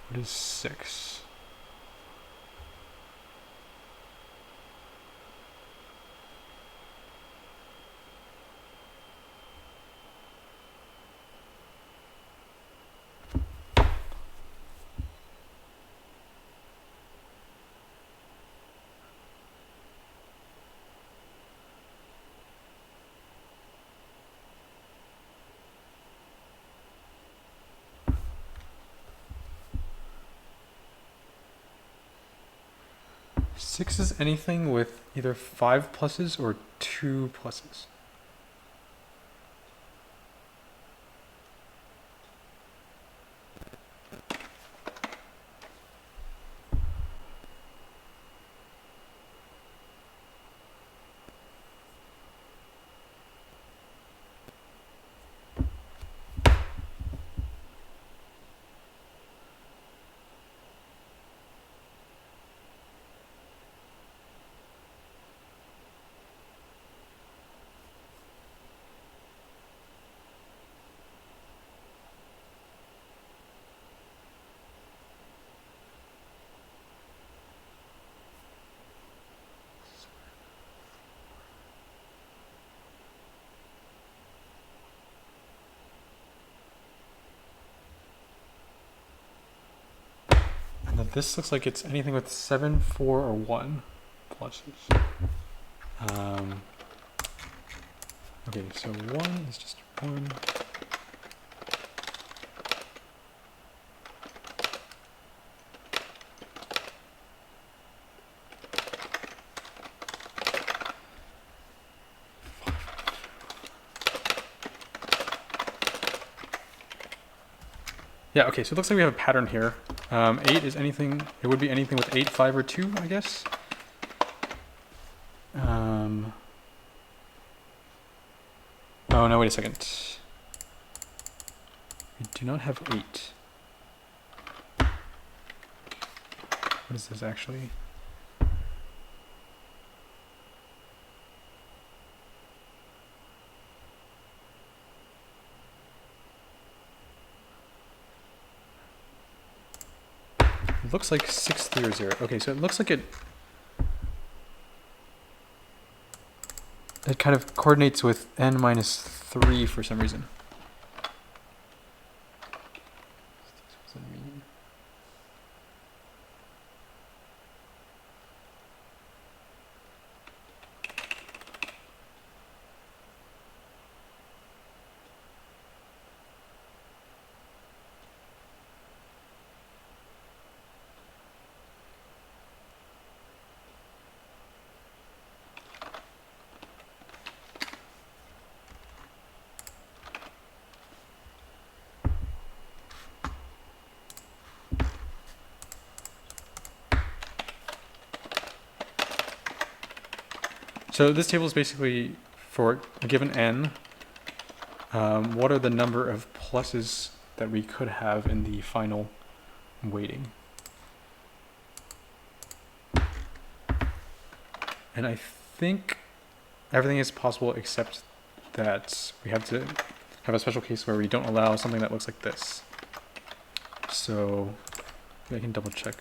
What is 6? Six is anything with either 5 pluses or 2 pluses. And then this looks like it's anything with 7, 4, or 1 pluses. Okay, so 1 is just 1. Yeah, okay, so it looks like we have a pattern here. 8 is anything, it would be anything with 8, 5, or 2, I guess. Oh, no, wait a second. We do not have 8. What is this actually? It looks like 6, 3, or 0. Okay, so it looks like it kind of coordinates with n minus 3 for some reason. What does that mean? So this table is basically for a given n, what are the number of pluses that we could have in the final weighting? And I think everything is possible except that we have to have a special case where we don't allow something that looks like this. So I can double check.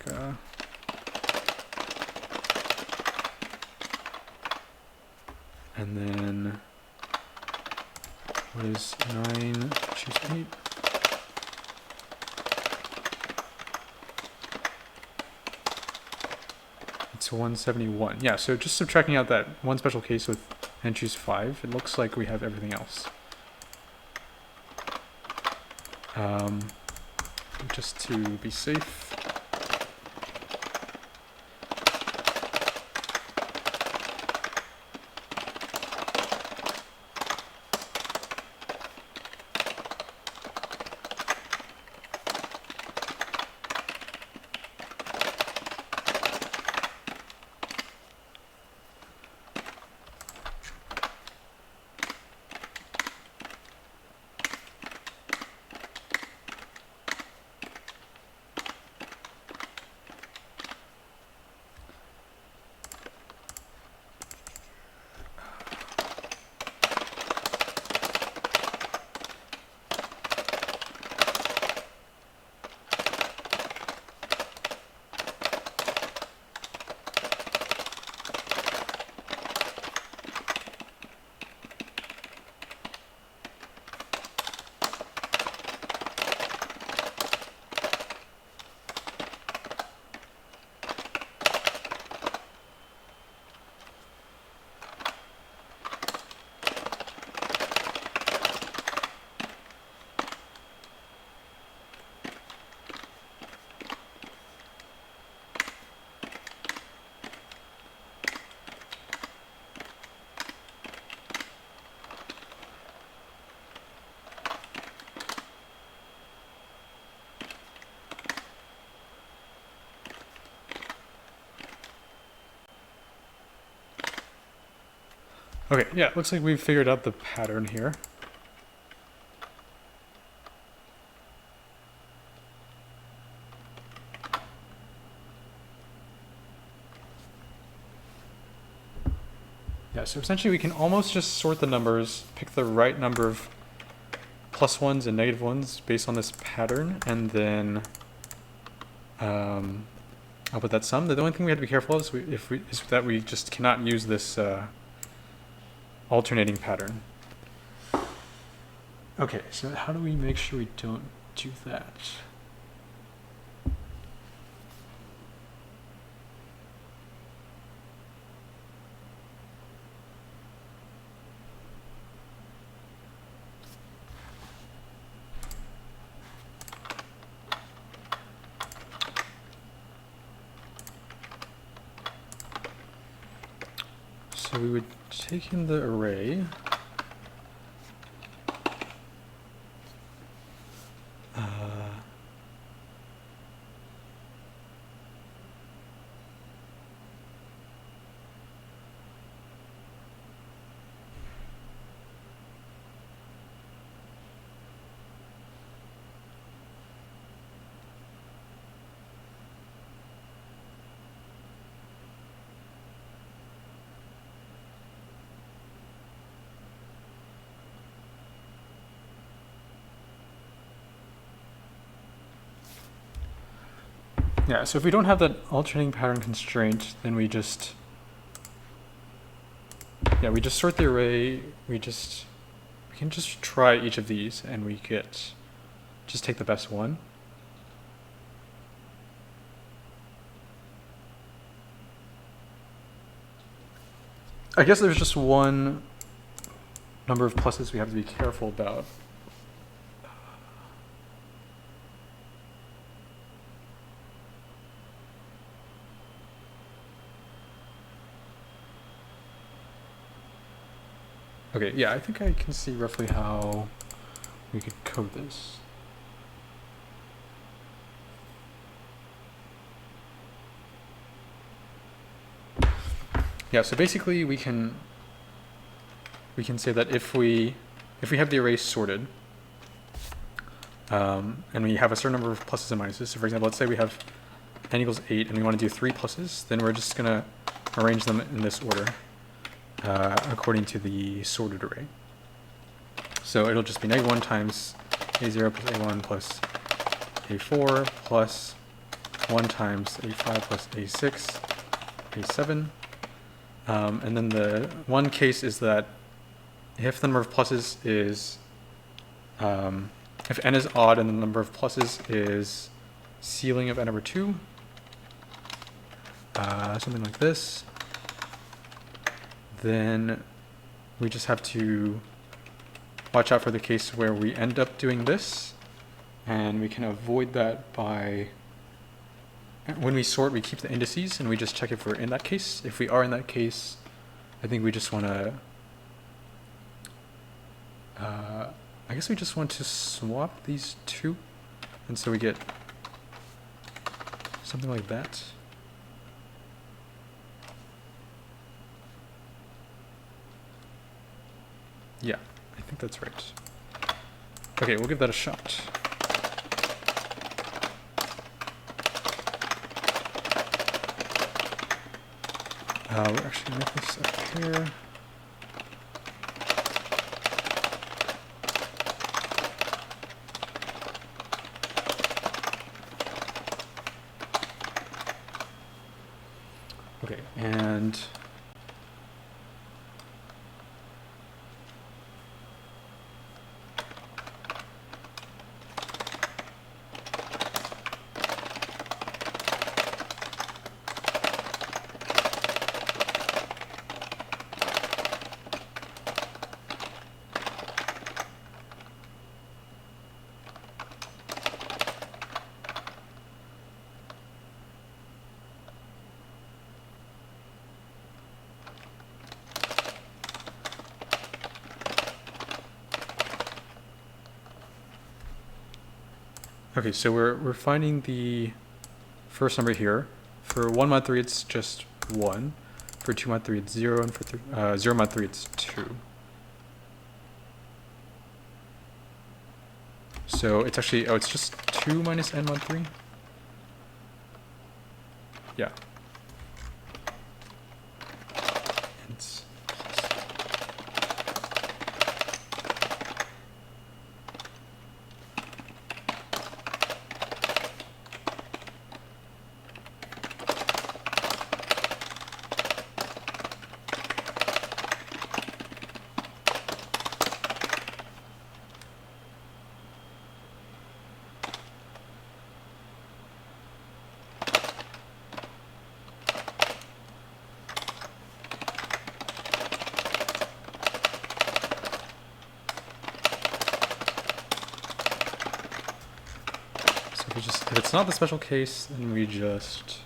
And then what is 9 choose 8? It's 171. Yeah, so just subtracting out that one special case with n choose 5, it looks like we have everything else. Just to be safe. Okay, yeah, looks like we've figured out the pattern here. Yeah, so essentially we can almost just sort the numbers, pick the right number of plus ones and negative ones based on this pattern, and then I'll put that sum. The only thing we have to be careful of is that we just cannot use this alternating pattern. Okay, so how do we make sure we don't do that? So we would take in the array. Yeah, so if we don't have that alternating pattern constraint, then we just sort the array. We can just try each of these, and we just take the best one. I guess there's just one number of pluses we have to be careful about. Okay, yeah, I think I can see roughly how we could code this. Yeah, so basically we can say that if we have the array sorted, and we have a certain number of pluses and minuses, so for example, let's say we have n equals 8 and we want to do 3 pluses, then we're just going to arrange them in this order according to the sorted array. So it'll just be -1 times a0 plus a1 plus a4 plus 1 times a5 plus a6, a7. And then the one case is that if the number of pluses is, if n is odd and the number of pluses is ceiling of n over 2, something like this, then we just have to watch out for the case where we end up doing this, and we can avoid that by, when we sort, we keep the indices and we just check if we're in that case. If we are in that case, I think we just want to, I guess we just want to swap these two, and so we get something like that. Yeah, I think that's right. Okay, we'll give that a shot. We'll actually make this up here. Okay, and okay, so we're finding the first number here. For 1 mod 3, it's just 1. For 2 mod 3, it's 0, and for 0 mod 3, it's 2. So it's actually, oh, it's just 2 minus n mod 3? Yeah. It's if it's not the special case, then we just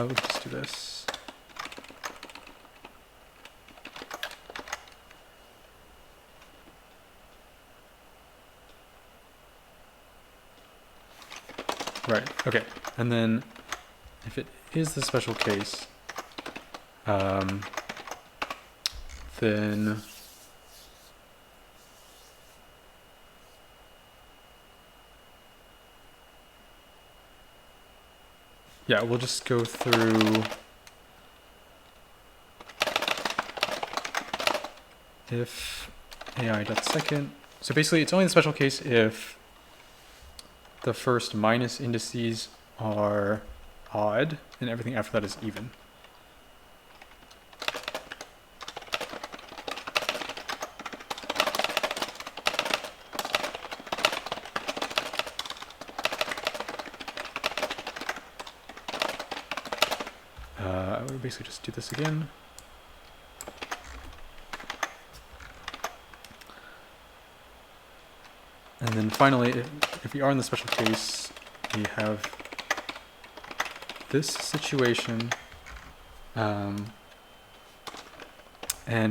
we'll just do this. Right, okay. And then if it is the special case, then yeah, we'll just go through if AI.second. So basically it's only the special case if the first minus indices are odd and everything after that is even. We basically just do this again. And then finally, if we are in the special case, we have this situation, and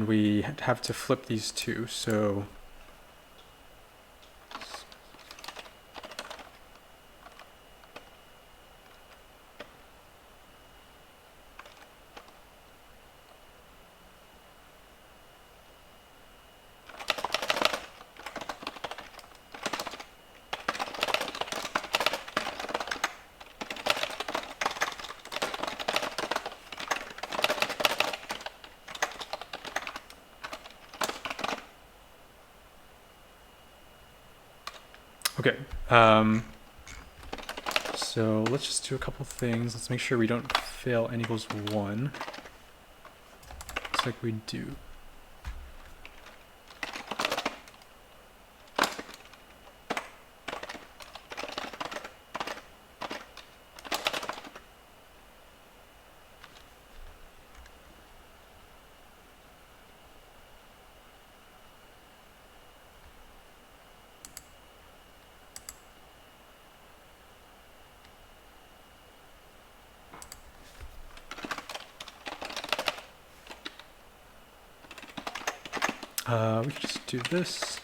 we have to flip these two. So okay, so let's just do a couple things. Let's make sure we don't fail n equals 1. Looks like we do. We can just do this.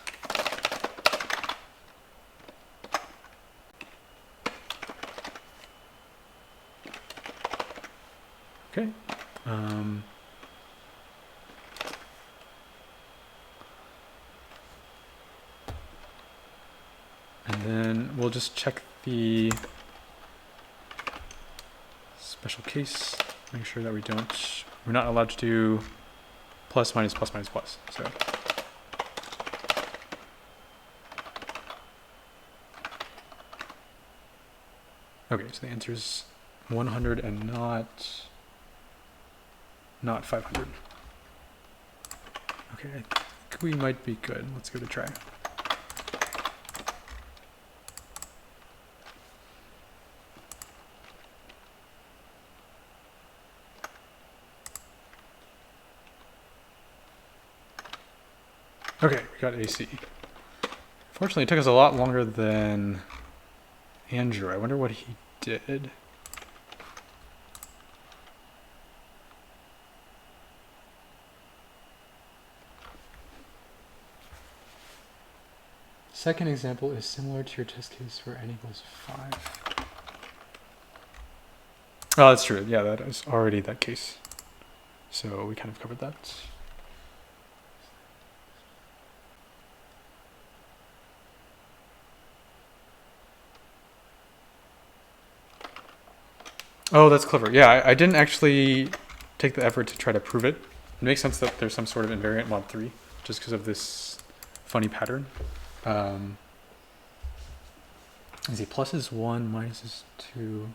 Okay. And then we'll just check the special case, make sure that we're not allowed to do plus, minus, plus, minus, plus. So okay, so the answer is 100 and not 500. Okay, I think we might be good. Let's give it a try. Okay, we got AC. Fortunately, it took us a lot longer than Andrew. I wonder what he did. Second example is similar to your test case where n equals 5. Oh, that's true. Yeah, that is already that case. So we kind of covered that. Oh, that's clever. Yeah, I didn't actually take the effort to try to prove it. It makes sense that there's some sort of invariant mod 3 just because of this funny pattern. Let's see, plus is 1, minus is 2.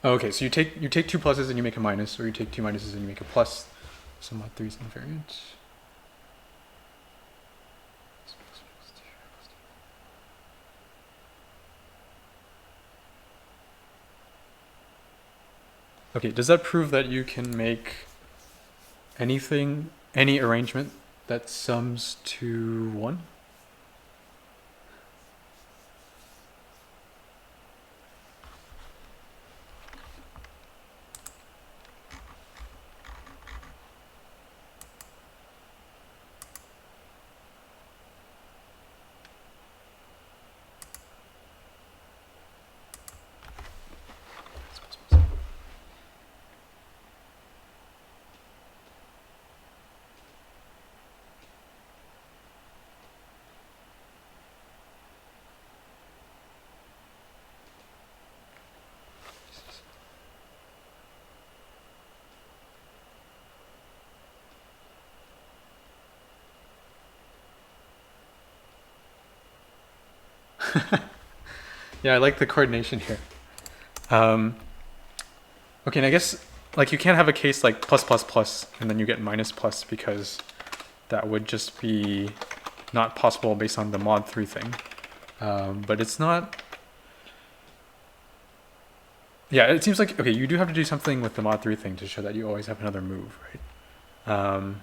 Oh, okay, so you take 2 pluses and you make a minus, or you take 2 minuses and you make a plus. So mod 3 is invariant. Okay, does that prove that you can make anything, any arrangement that sums to 1? Yeah, I like the coordination here. Okay, and I guess like you can't have a case like plus plus plus and then you get minus plus because that would just be not possible based on the mod 3 thing. But it's not. Yeah, it seems like, okay, you do have to do something with the mod 3 thing to show that you always have another move, right?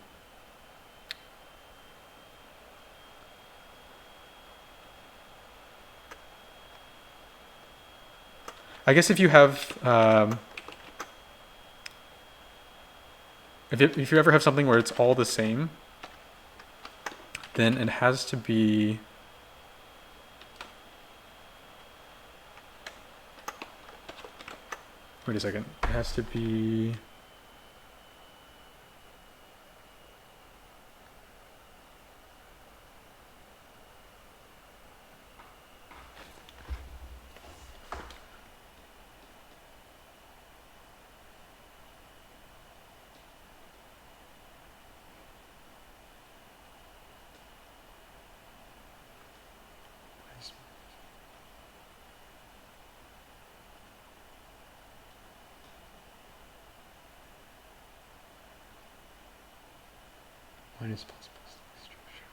I guess if you have, if you ever have something where it's all the same, then it has to be, wait a second, it has to be, minus plus plus structure.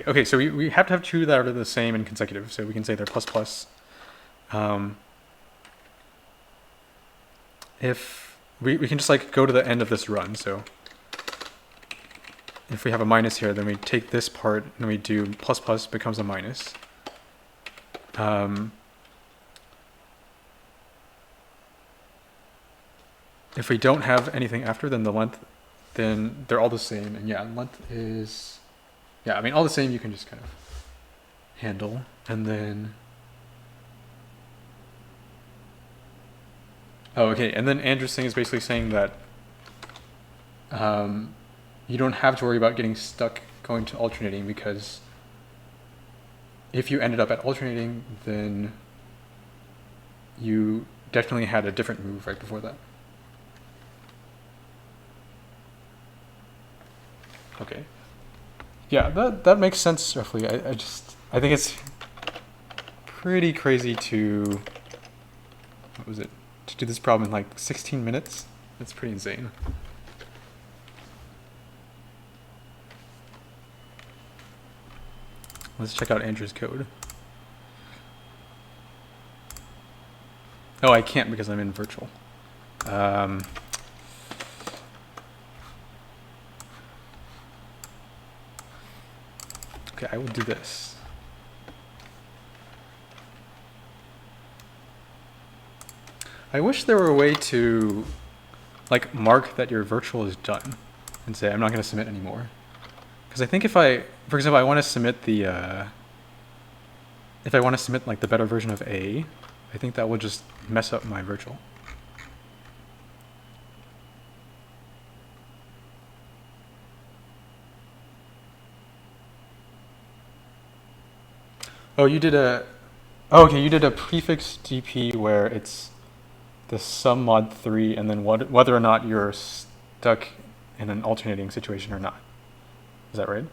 Okay, so we have to have two that are the same and consecutive, so we can say they're plus plus. If we can just like go to the end of this run, so if we have a minus here, then we take this part and we do plus plus becomes a minus. If we don't have anything after, then the length, then they're all the same, and yeah, length is, yeah, I mean all the same. You can just kind of handle, and then oh, okay, and then Andrew's thing is basically saying that you don't have to worry about getting stuck going to alternating, because if you ended up at alternating, then you definitely had a different move right before that. Okay. Yeah, that makes sense roughly. I think it's pretty crazy to what was it? To do this problem in like 16 minutes? That's pretty insane. Let's check out Andrew's code. Oh, I can't because I'm in virtual. Okay, I will do this. I wish there were a way to like mark that your virtual is done and say I'm not going to submit anymore. Because I think if I, for example, I want to submit the, if I want to submit like the better version of A, I think that will just mess up my virtual. Oh, you did a, oh, okay, you did a prefix DP where it's the sum mod 3 and then whether or not you're stuck in an alternating situation or not. Is that right?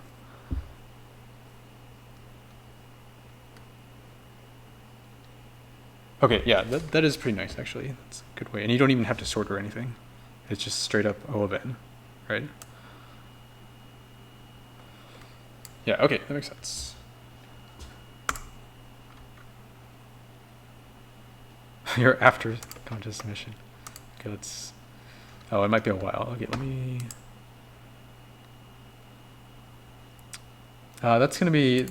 Okay, yeah, that is pretty nice actually. That's a good way. And you don't even have to sort or anything. It's just straight up O of n, right? Yeah, okay, that makes sense. You're after contest mission. Okay, let's, oh, it might be a while. Okay, let me, that's gonna be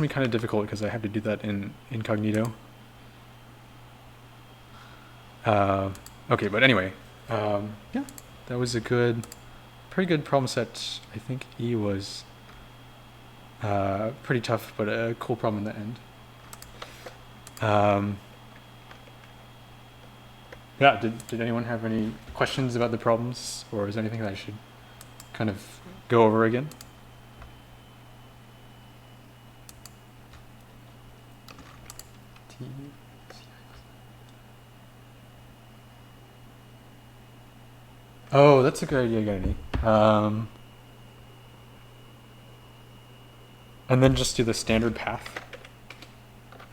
kind of difficult because I have to do that in incognito. Okay, but anyway, yeah, that was a pretty good problem set. I think E was pretty tough, but a cool problem in the end. Yeah, did anyone have any questions about the problems, or is there anything that I should kind of go over again? Oh, that's a good idea, Gary. And then just do the standard path,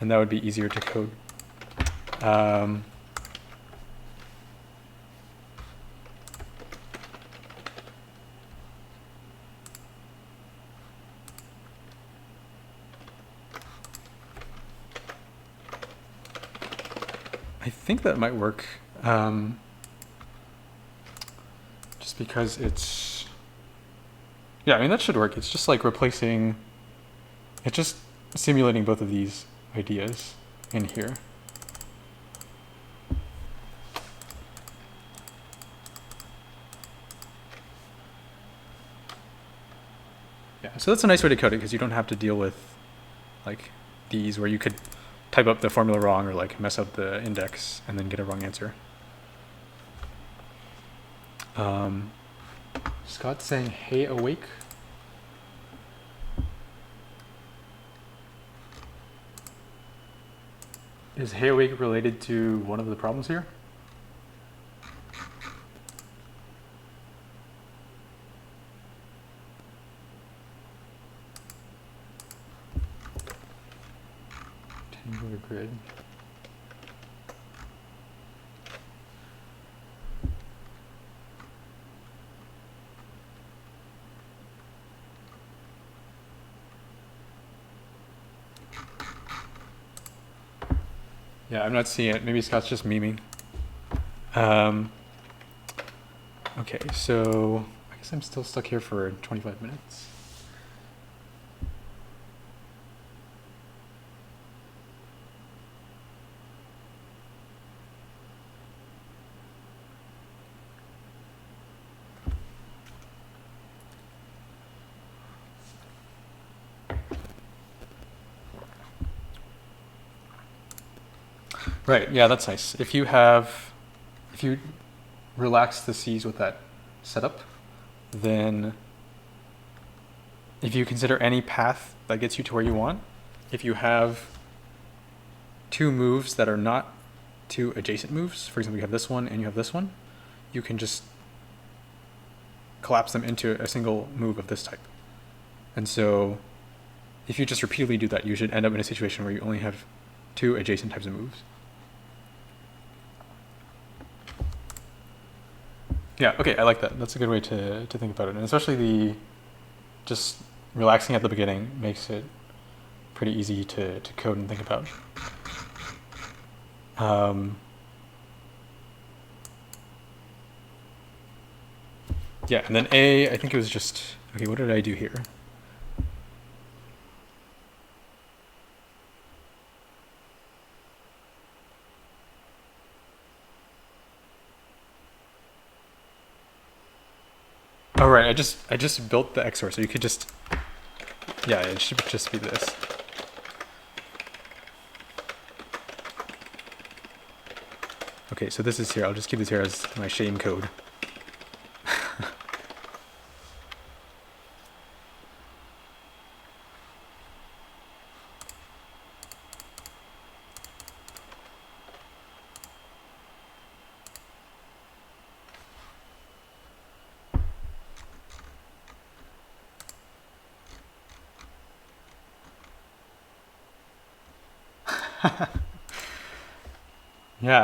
and that would be easier to code. I think that might work, just because it's, yeah, I mean, that should work. It's just like replacing, it's just simulating both of these ideas in here. Yeah, so that's a nice way to code it because you don't have to deal with like these where you could type up the formula wrong or like mess up the index and then get a wrong answer. Scott's saying, hey, awake. Is hey awake related to one of the problems here? Tangular grid. Yeah, I'm not seeing it. Maybe Scott's just memeing. Okay, so I guess I'm still stuck here for 25 minutes. Right, yeah, that's nice. If you relax the C's with that setup, then if you consider any path that gets you to where you want, if you have two moves that are not two adjacent moves, for example, you have this one and you have this one, you can just collapse them into a single move of this type. And so if you just repeatedly do that, you should end up in a situation where you only have two adjacent types of moves. Yeah, okay, I like that. That's a good way to think about it. And especially the just relaxing at the beginning makes it pretty easy to code and think about. Yeah, and then A, I think it was just, okay, what did I do here? Oh, right, I just built the XOR, so you could just, yeah, it should just be this. Okay, so this is here. I'll just keep this here as my shame code.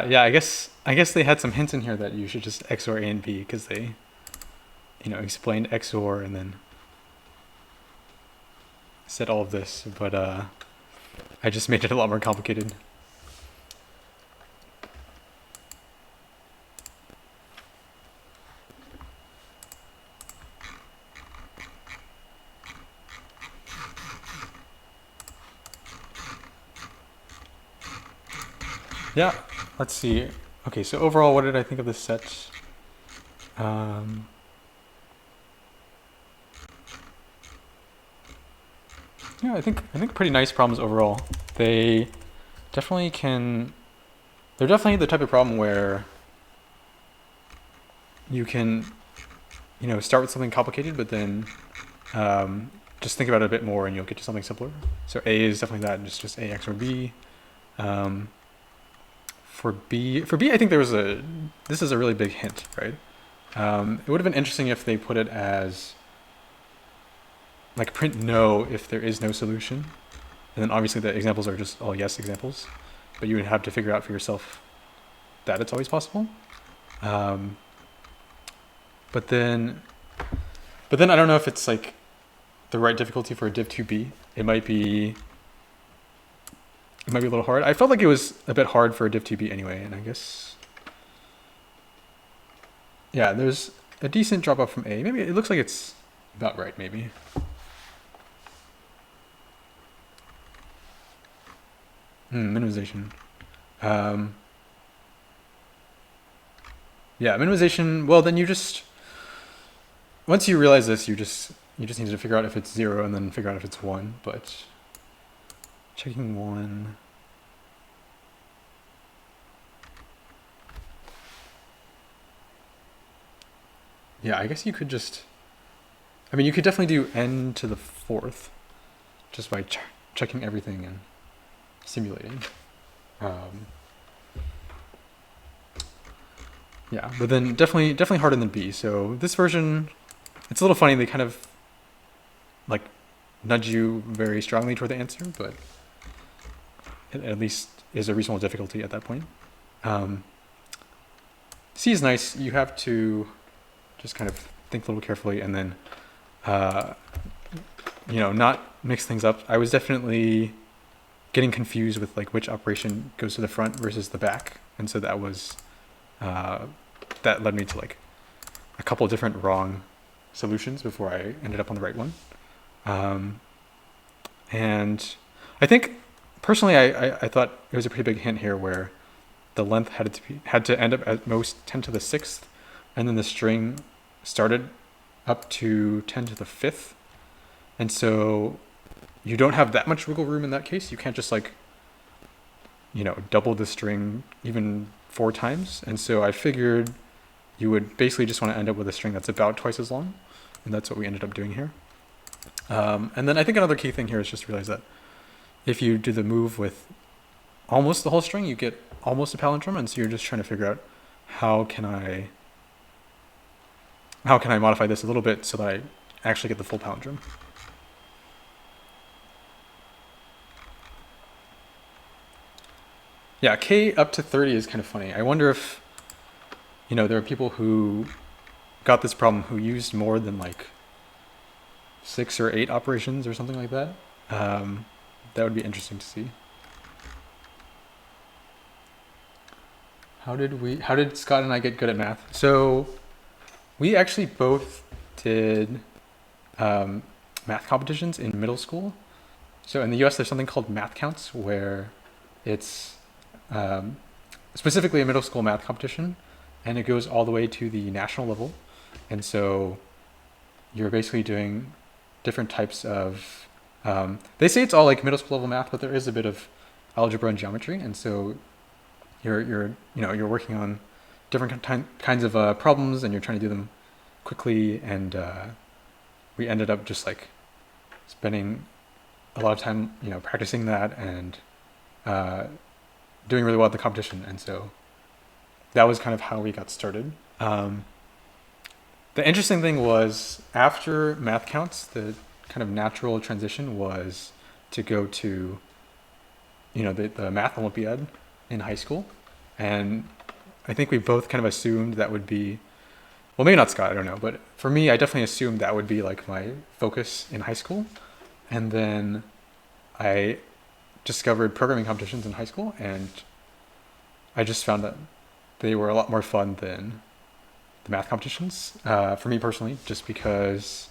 Yeah, I guess they had some hints in here that you should just XOR A and B because they, explained XOR and then said all of this, but I just made it a lot more complicated. Yeah, let's see. Okay, so overall, what did I think of this set? Yeah, I think pretty nice problems overall. They definitely can. They're definitely the type of problem where you can, start with something complicated, but then just think about it a bit more, and you'll get to something simpler. So A is definitely that. Just A XOR B. For B, I think this is a really big hint, right? It would have been interesting if they put it as like print no if there is no solution. And then obviously the examples are just all yes examples, but you would have to figure out for yourself that it's always possible. But then I don't know if it's like the right difficulty for a div2b. It might be a little hard. I felt like it was a bit hard for a div2b anyway, and I guess, yeah, there's a decent drop off from A. Maybe it looks like it's about right, maybe. Minimization. Yeah, minimization. Well, then you just, once you realize this, you just need to figure out if it's 0 and then figure out if it's 1. But checking 1. Yeah, I guess you could just, I mean, you could definitely do n to the 4th just by checking everything and simulating. Yeah, but then definitely harder than B. So this version, it's a little funny. They kind of like nudge you very strongly toward the answer, but it at least is a reasonable difficulty at that point. C is nice. You have to just kind of think a little carefully and then, not mix things up. I was definitely getting confused with like which operation goes to the front versus the back, and so that was that led me to like a couple of different wrong solutions before I ended up on the right one. And I think personally, I thought it was a pretty big hint here where the length had to end up at most 10 to the 6th, and then the string started up to 10 to the 5th. And so you don't have that much wiggle room in that case. You can't just like, double the string even 4 times. And so I figured you would basically just want to end up with a string that's about twice as long. And that's what we ended up doing here. And then I think another key thing here is just realize that if you do the move with almost the whole string, you get almost a palindrome. And so you're just trying to figure out how can I modify this a little bit so that I actually get the full palindrome. Yeah, K up to 30 is kind of funny. I wonder if, there are people who got this problem who used more than like 6 or 8 operations or something like that. That would be interesting to see. How did Scott and I get good at math? So we actually both did math competitions in middle school. So in the US, there's something called math counts, where it's specifically a middle school math competition, and it goes all the way to the national level. And so you're basically doing different types of, they say it's all like middle school level math, but there is a bit of algebra and geometry. And so you're working on different kinds of problems, and you're trying to do them quickly. And we ended up just like spending a lot of time, practicing that and doing really well at the competition. And so that was kind of how we got started. The interesting thing was, after math counts, the kind of natural transition was to go to, the math Olympiad in high school. And I think we both kind of assumed that would be, well, maybe not Scott, I don't know, but for me, I definitely assumed that would be like my focus in high school. And then I discovered programming competitions in high school, and I just found that they were a lot more fun than the math competitions, for me personally, just because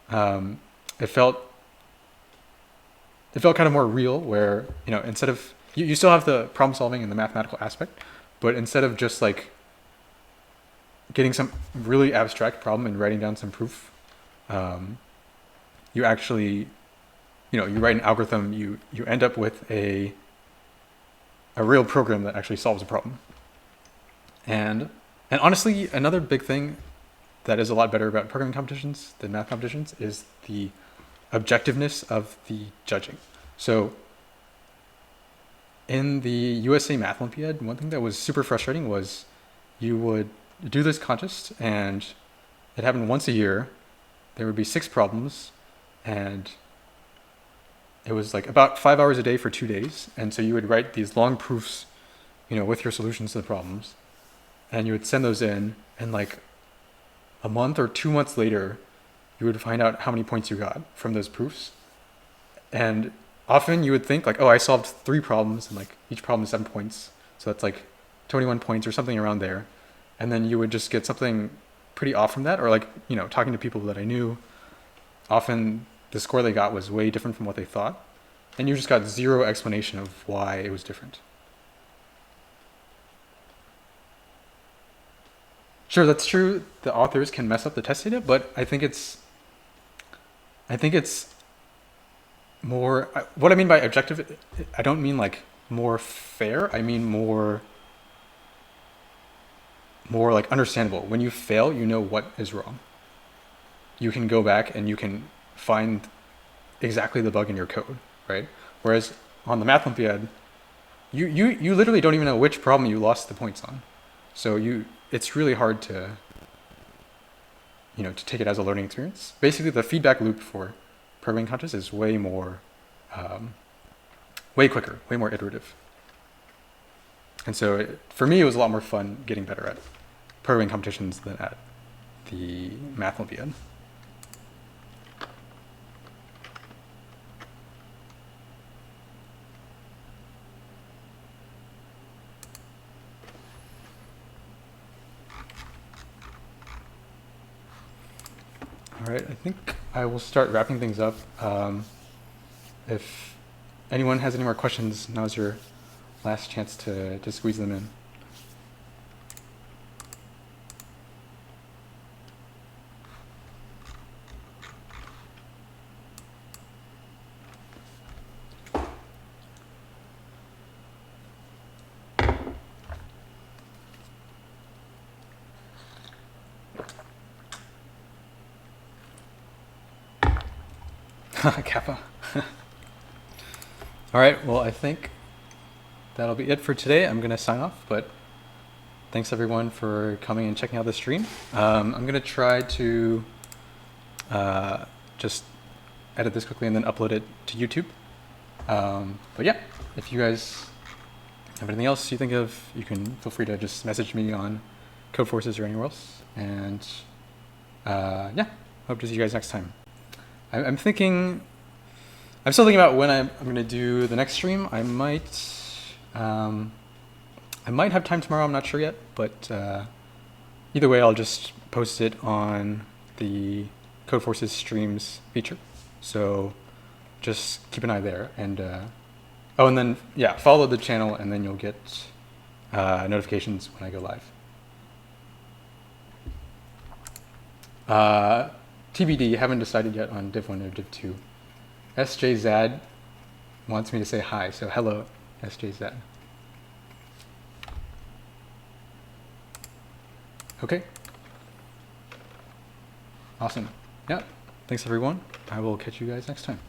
it felt kind of more real, where, instead of, you still have the problem solving and the mathematical aspect, but instead of just like getting some really abstract problem and writing down some proof, you actually, you write an algorithm, you end up with a real program that actually solves a problem. And honestly, another big thing that is a lot better about programming competitions than math competitions is the objectiveness of the judging. So in the USA Math Olympiad, one thing that was super frustrating was you would do this contest, and it happened once a year. There would be 6 problems, and it was like about 5 hours a day for 2 days. And so you would write these long proofs, with your solutions to the problems, and you would send those in, and like a month or 2 months later, you would find out how many points you got from those proofs. And often you would think like, oh, I solved 3 problems, and like each problem is 7 points. So that's like 21 points or something around there. And then you would just get something pretty off from that, or like, talking to people that I knew, often the score they got was way different from what they thought. And you just got zero explanation of why it was different. Sure, that's true. The authors can mess up the test data, but I think it's more, what I mean by objective, I don't mean like more fair. I mean more like understandable. When you fail, you know what is wrong. You can go back and you can find exactly the bug in your code, right? Whereas on the Math Olympiad, you literally don't even know which problem you lost the points on. So it's really hard to, to take it as a learning experience. Basically, the feedback loop for programming contests is way more, way quicker, way more iterative. And so for me, it was a lot more fun getting better at programming competitions than at the Math Olympiad. All right, I think I will start wrapping things up. If anyone has any more questions, now's your last chance to squeeze them in. Kappa. All right, well, I think that'll be it for today. I'm going to sign off, but thanks everyone for coming and checking out the stream. I'm going to try to just edit this quickly and then upload it to YouTube. But yeah, if you guys have anything else you think of, you can feel free to just message me on Codeforces or anywhere else. And yeah, hope to see you guys next time. I'm still thinking about when I'm going to do the next stream. I might have time tomorrow. I'm not sure yet, but either way, I'll just post it on the Codeforces streams feature. So just keep an eye there. And oh, and then yeah, follow the channel, and then you'll get notifications when I go live. TBD, haven't decided yet on Div 1 or Div 2. SJZad wants me to say hi, so hello, SJZad. Okay. Awesome. Yeah, thanks everyone. I will catch you guys next time.